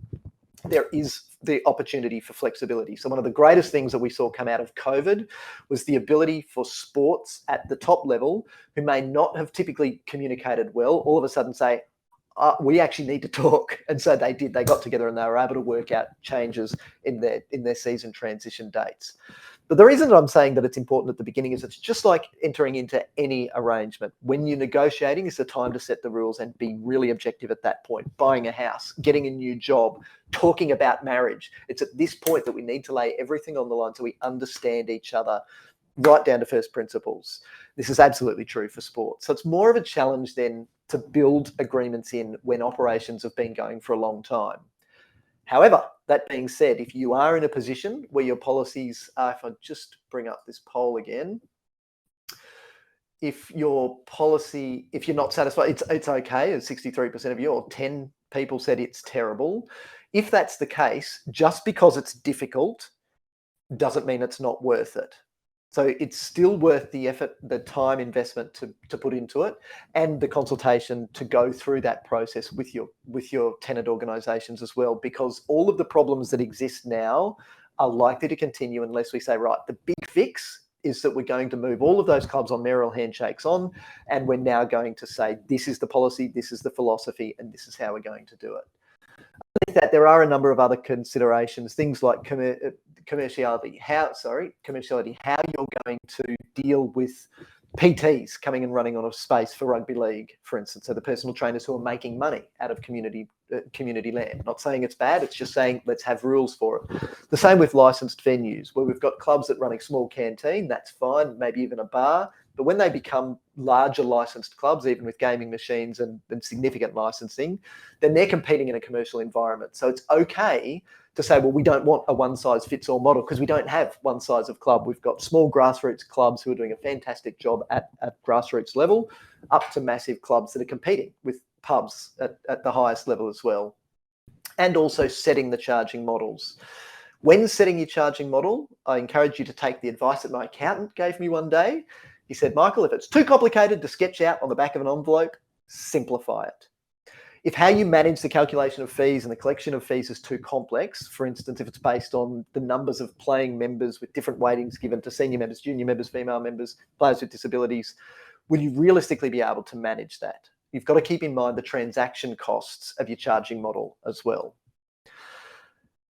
There is the opportunity for flexibility. So one of the greatest things that we saw come out of COVID was the ability for sports at the top level, who may not have typically communicated well, all of a sudden say, we actually need to talk. And so they did. They got together and they were able to work out changes in their season transition dates. But the reason that I'm saying that it's important at the beginning is it's just like entering into any arrangement. When you're negotiating, is the time to set the rules and be really objective at that point. Buying a house, getting a new job, talking about marriage. It's at this point that we need to lay everything on the line so we understand each other right down to first principles. This is absolutely true for sport. So it's more of a challenge then to build agreements in when operations have been going for a long time. However, that being said, if you are in a position where your policies are, if I just bring up this poll again, if you're not satisfied, it's okay, as 63% of you, or 10 people said it's terrible. If that's the case, just because it's difficult doesn't mean it's not worth it. So it's still worth the effort, the time investment to put into it, and the consultation to go through that process with your tenant organisations as well, because all of the problems that exist now are likely to continue unless we say, right, the big fix is that we're going to move all of those clubs on mayoral handshakes on, and we're now going to say, this is the policy, this is the philosophy, and this is how we're going to do it. That there are a number of other considerations, things like commerciality, how you're going to deal with PTs coming and running on a space for rugby league, for instance, so the personal trainers who are making money out of community land. Not saying it's bad, it's just saying let's have rules for it. The same with licensed venues, where we've got clubs that run a small canteen, that's fine, maybe even a bar. But when they become larger licensed clubs, even with gaming machines and significant licensing, then they're competing in a commercial environment. So it's okay to say, well, we don't want a one-size-fits-all model because we don't have one size of club. We've got small grassroots clubs who are doing a fantastic job at grassroots level, up to massive clubs that are competing with pubs at the highest level as well. And also setting the charging models. When setting your charging model, I encourage you to take the advice that my accountant gave me one day. He said, Michael, if it's too complicated to sketch out on the back of an envelope, simplify it. If how you manage the calculation of fees and the collection of fees is too complex, for instance, if it's based on the numbers of playing members with different weightings given to senior members, junior members, female members, players with disabilities, will you realistically be able to manage that? You've got to keep in mind the transaction costs of your charging model as well.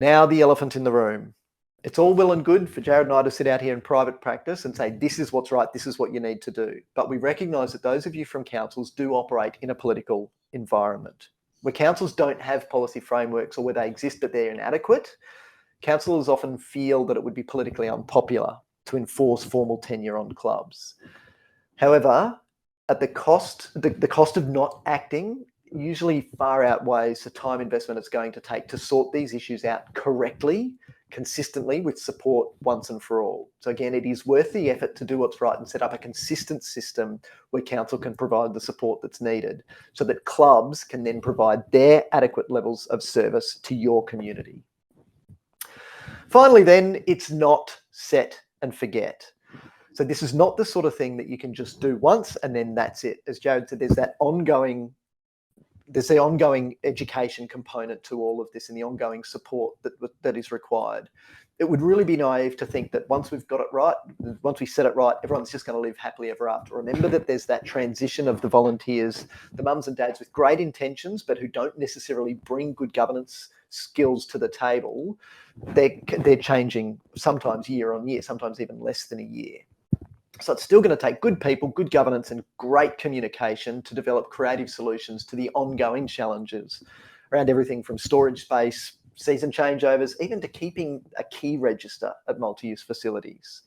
Now, the elephant in the room. It's all well and good for Jared and I to sit out here in private practice and say, this is what's right, this is what you need to do. But we recognise that those of you from councils do operate in a political environment. Where councils don't have policy frameworks or where they exist but they're inadequate, councillors often feel that it would be politically unpopular to enforce formal tenure on clubs. However, at the cost of not acting usually far outweighs the time investment it's going to take to sort these issues out correctly, consistently, with support once and for all. So again, it is worth the effort to do what's right and set up a consistent system where council can provide the support that's needed so that clubs can then provide their adequate levels of service to your community. Finally then, it's not set and forget. So this is not the sort of thing that you can just do once and then that's it. As Jared said, there's the ongoing education component to all of this and the ongoing support that is required. It would really be naive to think that once we've got it right, once we set it right, everyone's just going to live happily ever after. Remember that there's that transition of the volunteers, the mums and dads with great intentions, but who don't necessarily bring good governance skills to the table. They're changing sometimes year on year, sometimes even less than a year. So it's still going to take good people, good governance, and great communication to develop creative solutions to the ongoing challenges around everything from storage space, season changeovers, even to keeping a key register at multi-use facilities.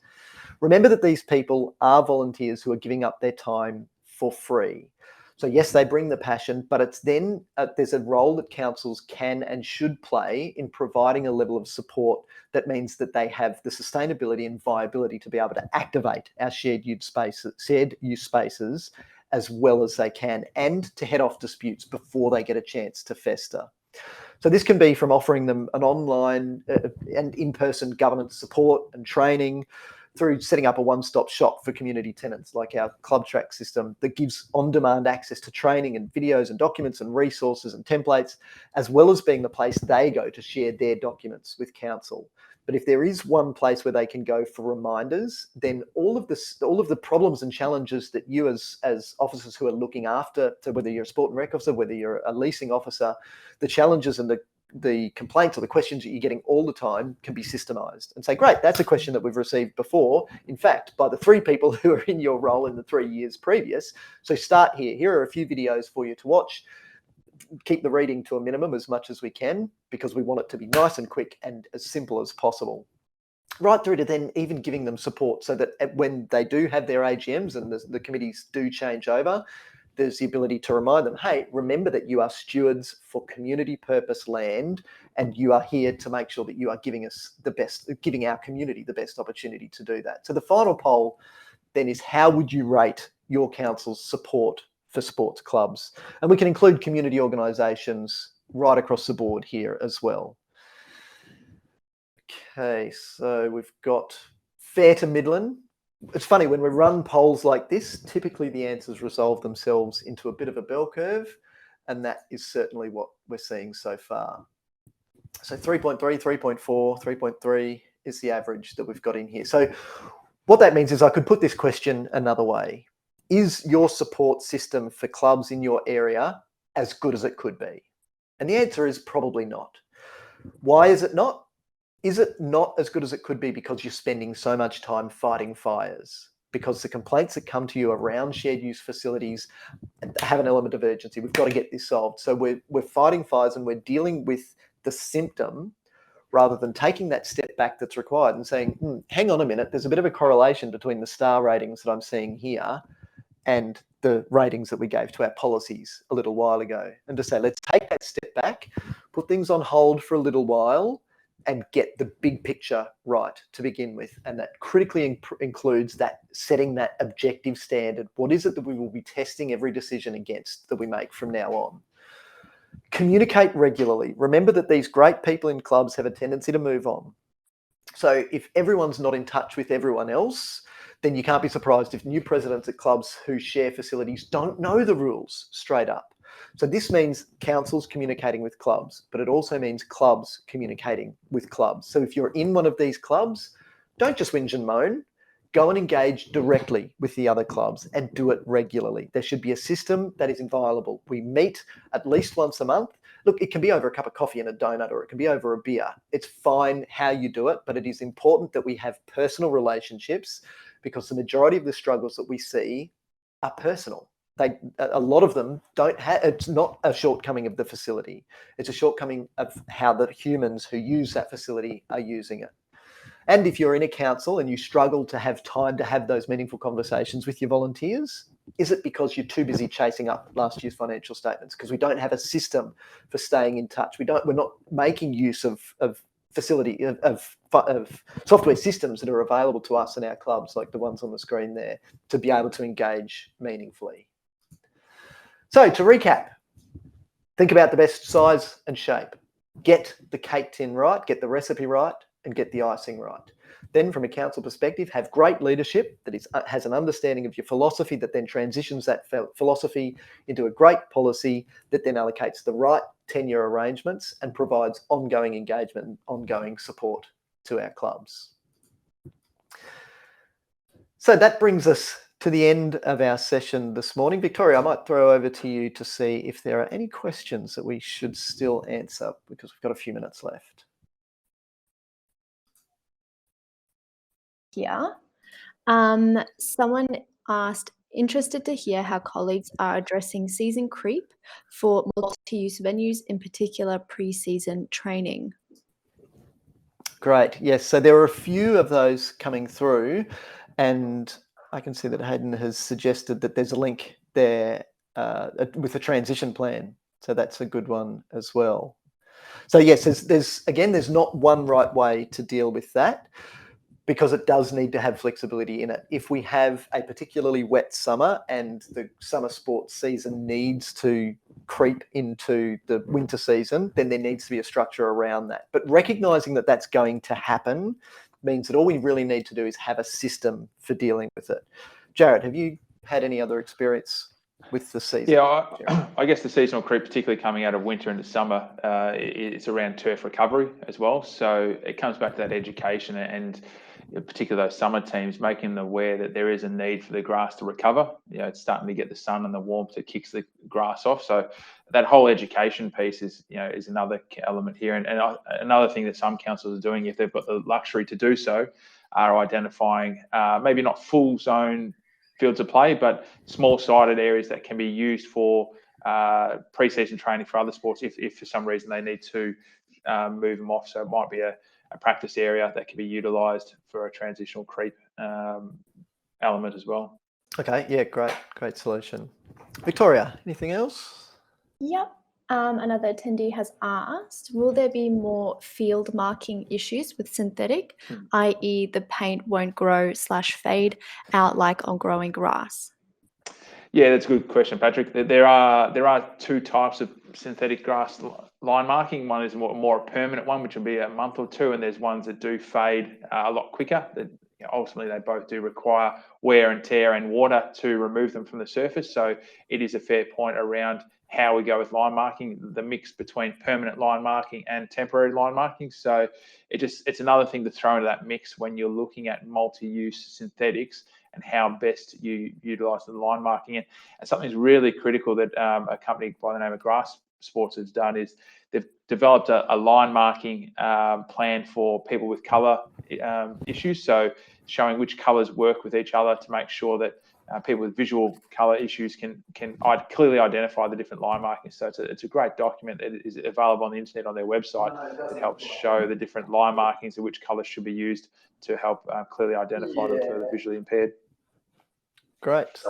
Remember that these people are volunteers who are giving up their time for free. So yes, they bring the passion, but it's then there's a role that councils can and should play in providing a level of support that means that they have the sustainability and viability to be able to activate our shared use spaces as well as they can, and to head off disputes before they get a chance to fester. So this can be from offering them an online and in-person governance support and training, through setting up a one-stop shop for community tenants like our Club Track system that gives on-demand access to training and videos and documents and resources and templates, as well as being the place they go to share their documents with council. But if there is one place where they can go for reminders, then all of the problems and challenges that you as officers who are looking after, so whether you're a sport and rec officer, whether you're a leasing officer, the challenges and the the complaints or the questions that you're getting all the time can be systemized and say, great, that's a question that we've received before. In fact, by the 3 people who are in your role in the 3 years previous. So start here. Here are a few videos for you to watch. Keep the reading to a minimum as much as we can, because we want it to be nice and quick and as simple as possible. Right through to then even giving them support so that when they do have their AGMs and the committees do change over, there's the ability to remind them, hey, remember that you are stewards for community purpose land, and you are here to make sure that you are giving our community the best opportunity to do that. So the final poll then is, how would you rate your council's support for sports clubs? And we can include community organisations right across the board here as well. Okay, so we've got fair to middling. It's funny, when we run polls like this, typically the answers resolve themselves into a bit of a bell curve, and that is certainly what we're seeing so far. So 3.3, 3.4, 3.3 is the average that we've got in here. So what that means is I could put this question another way. Is your support system for clubs in your area as good as it could be? And the answer is probably not. Why is it not? Is it not as good as it could be because you're spending so much time fighting fires? Because the complaints that come to you around shared use facilities have an element of urgency. We've got to get this solved. So we're fighting fires and we're dealing with the symptom rather than taking that step back that's required and saying, hang on a minute, there's a bit of a correlation between the star ratings that I'm seeing here and the ratings that we gave to our policies a little while ago. And to say, let's take that step back, put things on hold for a little while, and get the big picture right to begin with. And that critically includes that setting that objective standard. What is it that we will be testing every decision against that we make from now on? Communicate regularly. Remember that these great people in clubs have a tendency to move on. So if everyone's not in touch with everyone else, then you can't be surprised if new presidents at clubs who share facilities don't know the rules straight up. So this means councils communicating with clubs, but it also means clubs communicating with clubs. So if you're in one of these clubs, don't just whinge and moan. Go and engage directly with the other clubs and do it regularly. There should be a system that is inviolable. We meet at least once a month. Look, it can be over a cup of coffee and a donut, or it can be over a beer. It's fine how you do it, but it is important that we have personal relationships, because the majority of the struggles that we see are personal. A lot of them don't have, it's not a shortcoming of the facility. It's a shortcoming of how the humans who use that facility are using it. And if you're in a council and you struggle to have time to have those meaningful conversations with your volunteers, is it because you're too busy chasing up last year's financial statements? Because we don't have a system for staying in touch. We're not making use of software systems that are available to us in our clubs, like the ones on the screen there, to be able to engage meaningfully. So to recap, think about the best size and shape. Get the cake tin right, get the recipe right, and get the icing right. Then from a council perspective, have great leadership that has an understanding of your philosophy, that then transitions that philosophy into a great policy that then allocates the right tenure arrangements and provides ongoing engagement and ongoing support to our clubs. So that brings us to the end of our session this morning. Victoria, I might throw over to you to see if there are any questions that we should still answer, because we've got a few minutes left. Here. Someone asked, interested to hear how colleagues are addressing season creep for multi-use venues, in particular pre-season training. Great. Yes. So there are a few of those coming through, and I can see that Hayden has suggested that there's a link there with a transition plan. So that's a good one as well. So yes, there's not one right way to deal with that, because it does need to have flexibility in it. If we have a particularly wet summer and the summer sports season needs to creep into the winter season, then there needs to be a structure around that. But recognising that that's going to happen means that all we really need to do is have a system for dealing with it. Jared, have you had any other experience with the season? Yeah, I guess the seasonal creep, particularly coming out of winter into summer, it's around turf recovery as well. So it comes back to that education, and particularly those summer teams, making them aware that there is a need for the grass to recover. You know, it's starting to get the sun and the warmth that kicks the grass off. So that whole education piece is another element here. And another thing that some councils are doing, if they've got the luxury to do so, are identifying maybe not full zone fields of play, but small-sided areas that can be used for pre-season training for other sports if for some reason they need to move them off. So it might be a practice area that can be utilised for a transitional creep element as well. Okay, yeah, great solution. Victoria, anything else? Yep. Another attendee has asked, will there be more field marking issues with synthetic, i.e. the paint won't grow/fade out like on growing grass? Yeah, that's a good question, Patrick. There are two types of synthetic grass line marking. One is more a permanent one, which will be a month or two, and there's ones that do fade a lot quicker. That ultimately they both do require wear and tear and water to remove them from the surface. So it is a fair point around how we go with line marking, the mix between permanent line marking and temporary line marking. So it's another thing to throw into that mix when you're looking at multi-use synthetics and how best you utilise the line marking. And something that's really critical that a company by the name of Grass Sports has done is they've developed a line marking plan for people with colour issues. So showing which colours work with each other to make sure that people with visual colour issues can clearly identify the different line markings. So it's a great document that is available on the internet on their website that helps show the different line markings and which colours should be used to help clearly identify them for the visually impaired. Great.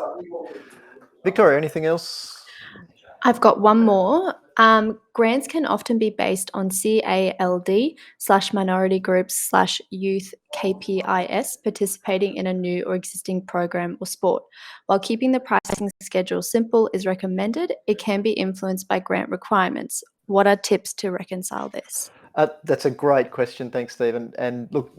Victoria, anything else? I've got one more. Grants can often be based on CALD/minority groups/youth KPIS participating in a new or existing program or sport. While keeping the pricing schedule simple is recommended, it can be influenced by grant requirements. What are tips to reconcile this? That's a great question. Thanks, Stephen. And look,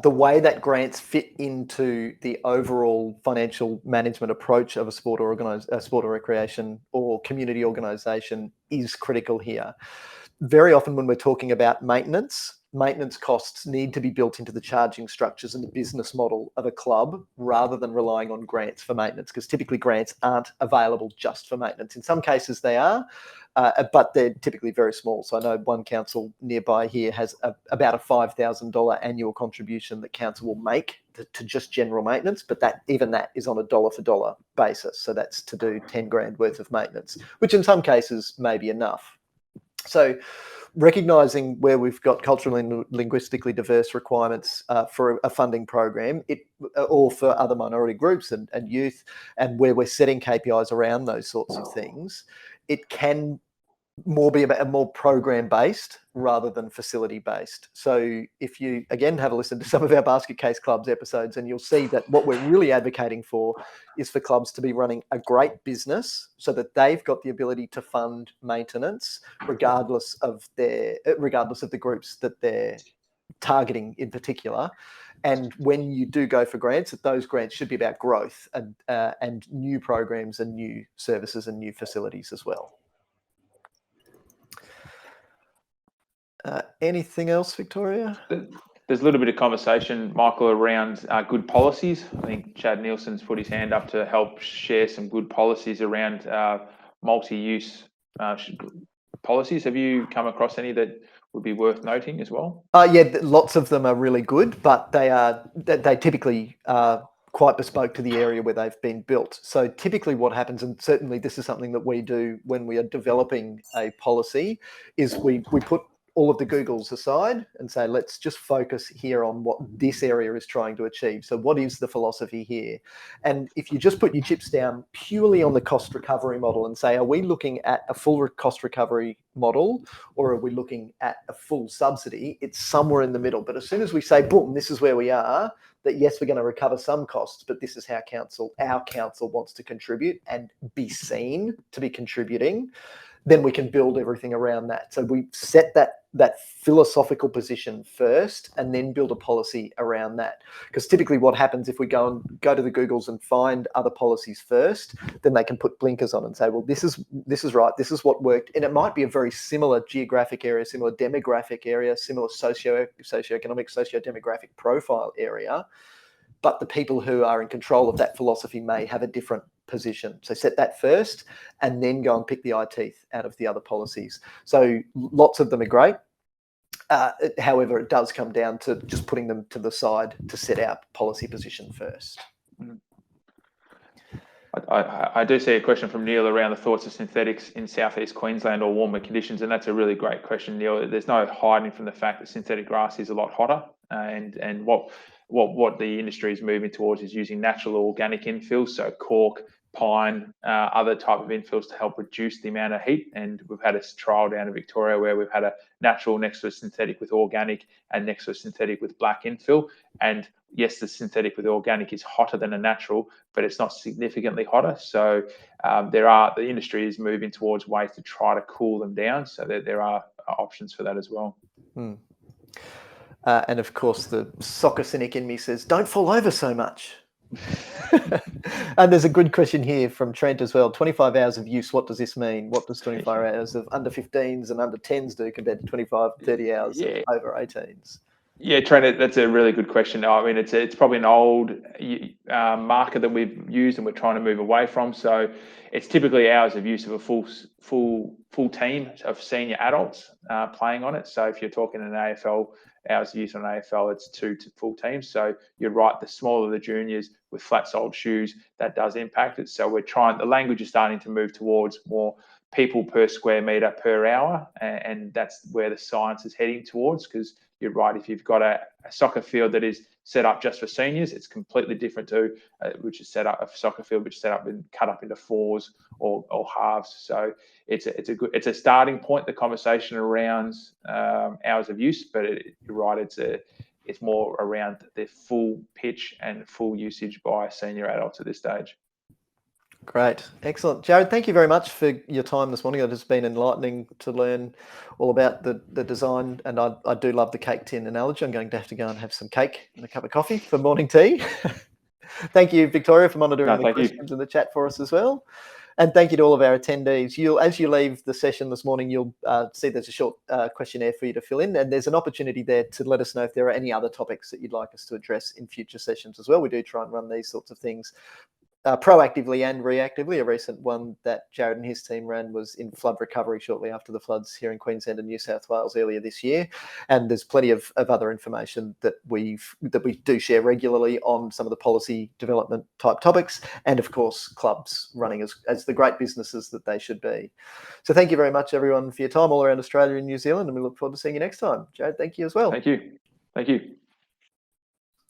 the way that grants fit into the overall financial management approach of a sport or recreation or community organisation is critical here. Very often when we're talking about maintenance costs need to be built into the charging structures and the business model of a club rather than relying on grants for maintenance, because typically grants aren't available just for maintenance. In some cases they are, but they're typically very small. So I know one council nearby here has about a $5,000 annual contribution that council will make to just general maintenance, but that is on a dollar for dollar basis. So that's to do 10 grand worth of maintenance, which in some cases may be enough. So recognising where we've got culturally and linguistically diverse requirements for a funding program, or for other minority groups and youth, and where we're setting KPIs around those sorts of things, it can be about more program-based rather than facility-based. So if you, again, have a listen to some of our Basket Case Clubs episodes, and you'll see that what we're really advocating for is for clubs to be running a great business so that they've got the ability to fund maintenance regardless of the groups that they're targeting in particular. And when you do go for grants, that those grants should be about growth and new programs and new services and new facilities as well. Anything else, Victoria? There's a little bit of conversation, Michael, around good policies. I think Chad Nielsen's put his hand up to help share some good policies around multi-use policies. Have you come across any that would be worth noting as well? Yeah, lots of them are really good, but they typically are quite bespoke to the area where they've been built. So typically what happens, and certainly this is something that we do when we are developing a policy, is we put all of the Googles aside and say, let's just focus here on what this area is trying to achieve. So what is the philosophy here? And if you just put your chips down purely on the cost recovery model and say, are we looking at a full cost recovery model, or are we looking at a full subsidy? It's somewhere in the middle. But as soon as we say, boom, this is where we are, that yes, we're going to recover some costs, but this is how our council wants to contribute and be seen to be contributing, then we can build everything around that. So we set that philosophical position first and then build a policy around that. Because typically what happens if we go to the Googles and find other policies first, then they can put blinkers on and say, well, this is right, this is what worked. And it might be a very similar geographic area, similar demographic area, similar socioeconomic, socio-demographic profile area, but the people who are in control of that philosophy may have a different position. So set that first and then go and pick the eye teeth out of the other policies. So lots of them are great. However, it does come down to just putting them to the side to set our policy position first. I do see a question from Neil around the thoughts of synthetics in southeast Queensland or warmer conditions, and that's a really great question, Neil. There's no hiding from the fact that synthetic grass is a lot hotter, and what the industry is moving towards is using natural organic infills, so cork, pine, other type of infills to help reduce the amount of heat. And we've had a trial down in Victoria where we've had a natural next to a synthetic with organic and next to a synthetic with black infill. And yes, the synthetic with organic is hotter than a natural, but it's not significantly hotter. So the industry is moving towards ways to try to cool them down, so that there are options for that as well. And of course, the soccer cynic in me says, don't fall over so much. And there's a good question here from Trent as well. 25 hours of use, what does this mean? What does 25 hours of under 15s and under 10s do compared to 25, 30 hours of over 18s? Yeah, Trent, that's a really good question. I mean, it's probably an old marker that we've used and we're trying to move away from. So it's typically hours of use of a full team of senior adults playing on it. So if you're talking an AFL, hours of use on AFL, it's 2 to full teams. So you're right, the smaller the juniors with flat-soled shoes, that does impact it. So the language is starting to move towards more people per square metre per hour, and that's where the science is heading towards, because you're right, if you've got a soccer field that is set up just for seniors, it's completely different to which is set up a soccer field which is set up and cut up into fours or halves. So it's a starting point, the conversation around hours of use, but you're right, it's more around the full pitch and full usage by senior adults at this stage. Great. Excellent. Jared, thank you very much for your time this morning. It has been enlightening to learn all about the design, and I do love the cake tin analogy. I'm going to have to go and have some cake and a cup of coffee for morning tea. Thank you, Victoria, for monitoring the questions in the chat for us as well. And thank you to all of our attendees. As you leave the session this morning, you'll see there's a short questionnaire for you to fill in, and there's an opportunity there to let us know if there are any other topics that you'd like us to address in future sessions as well. We do try and run these sorts of things proactively and reactively. A recent one that Jared and his team ran was in flood recovery shortly after the floods here in Queensland and New South Wales earlier this year. And there's plenty of other information that we do share regularly on some of the policy development type topics, and of course clubs running as the great businesses that they should be. So thank you very much everyone for your time all around Australia and New Zealand, and we look forward to seeing you next time. Jared, thank you as well. Thank you.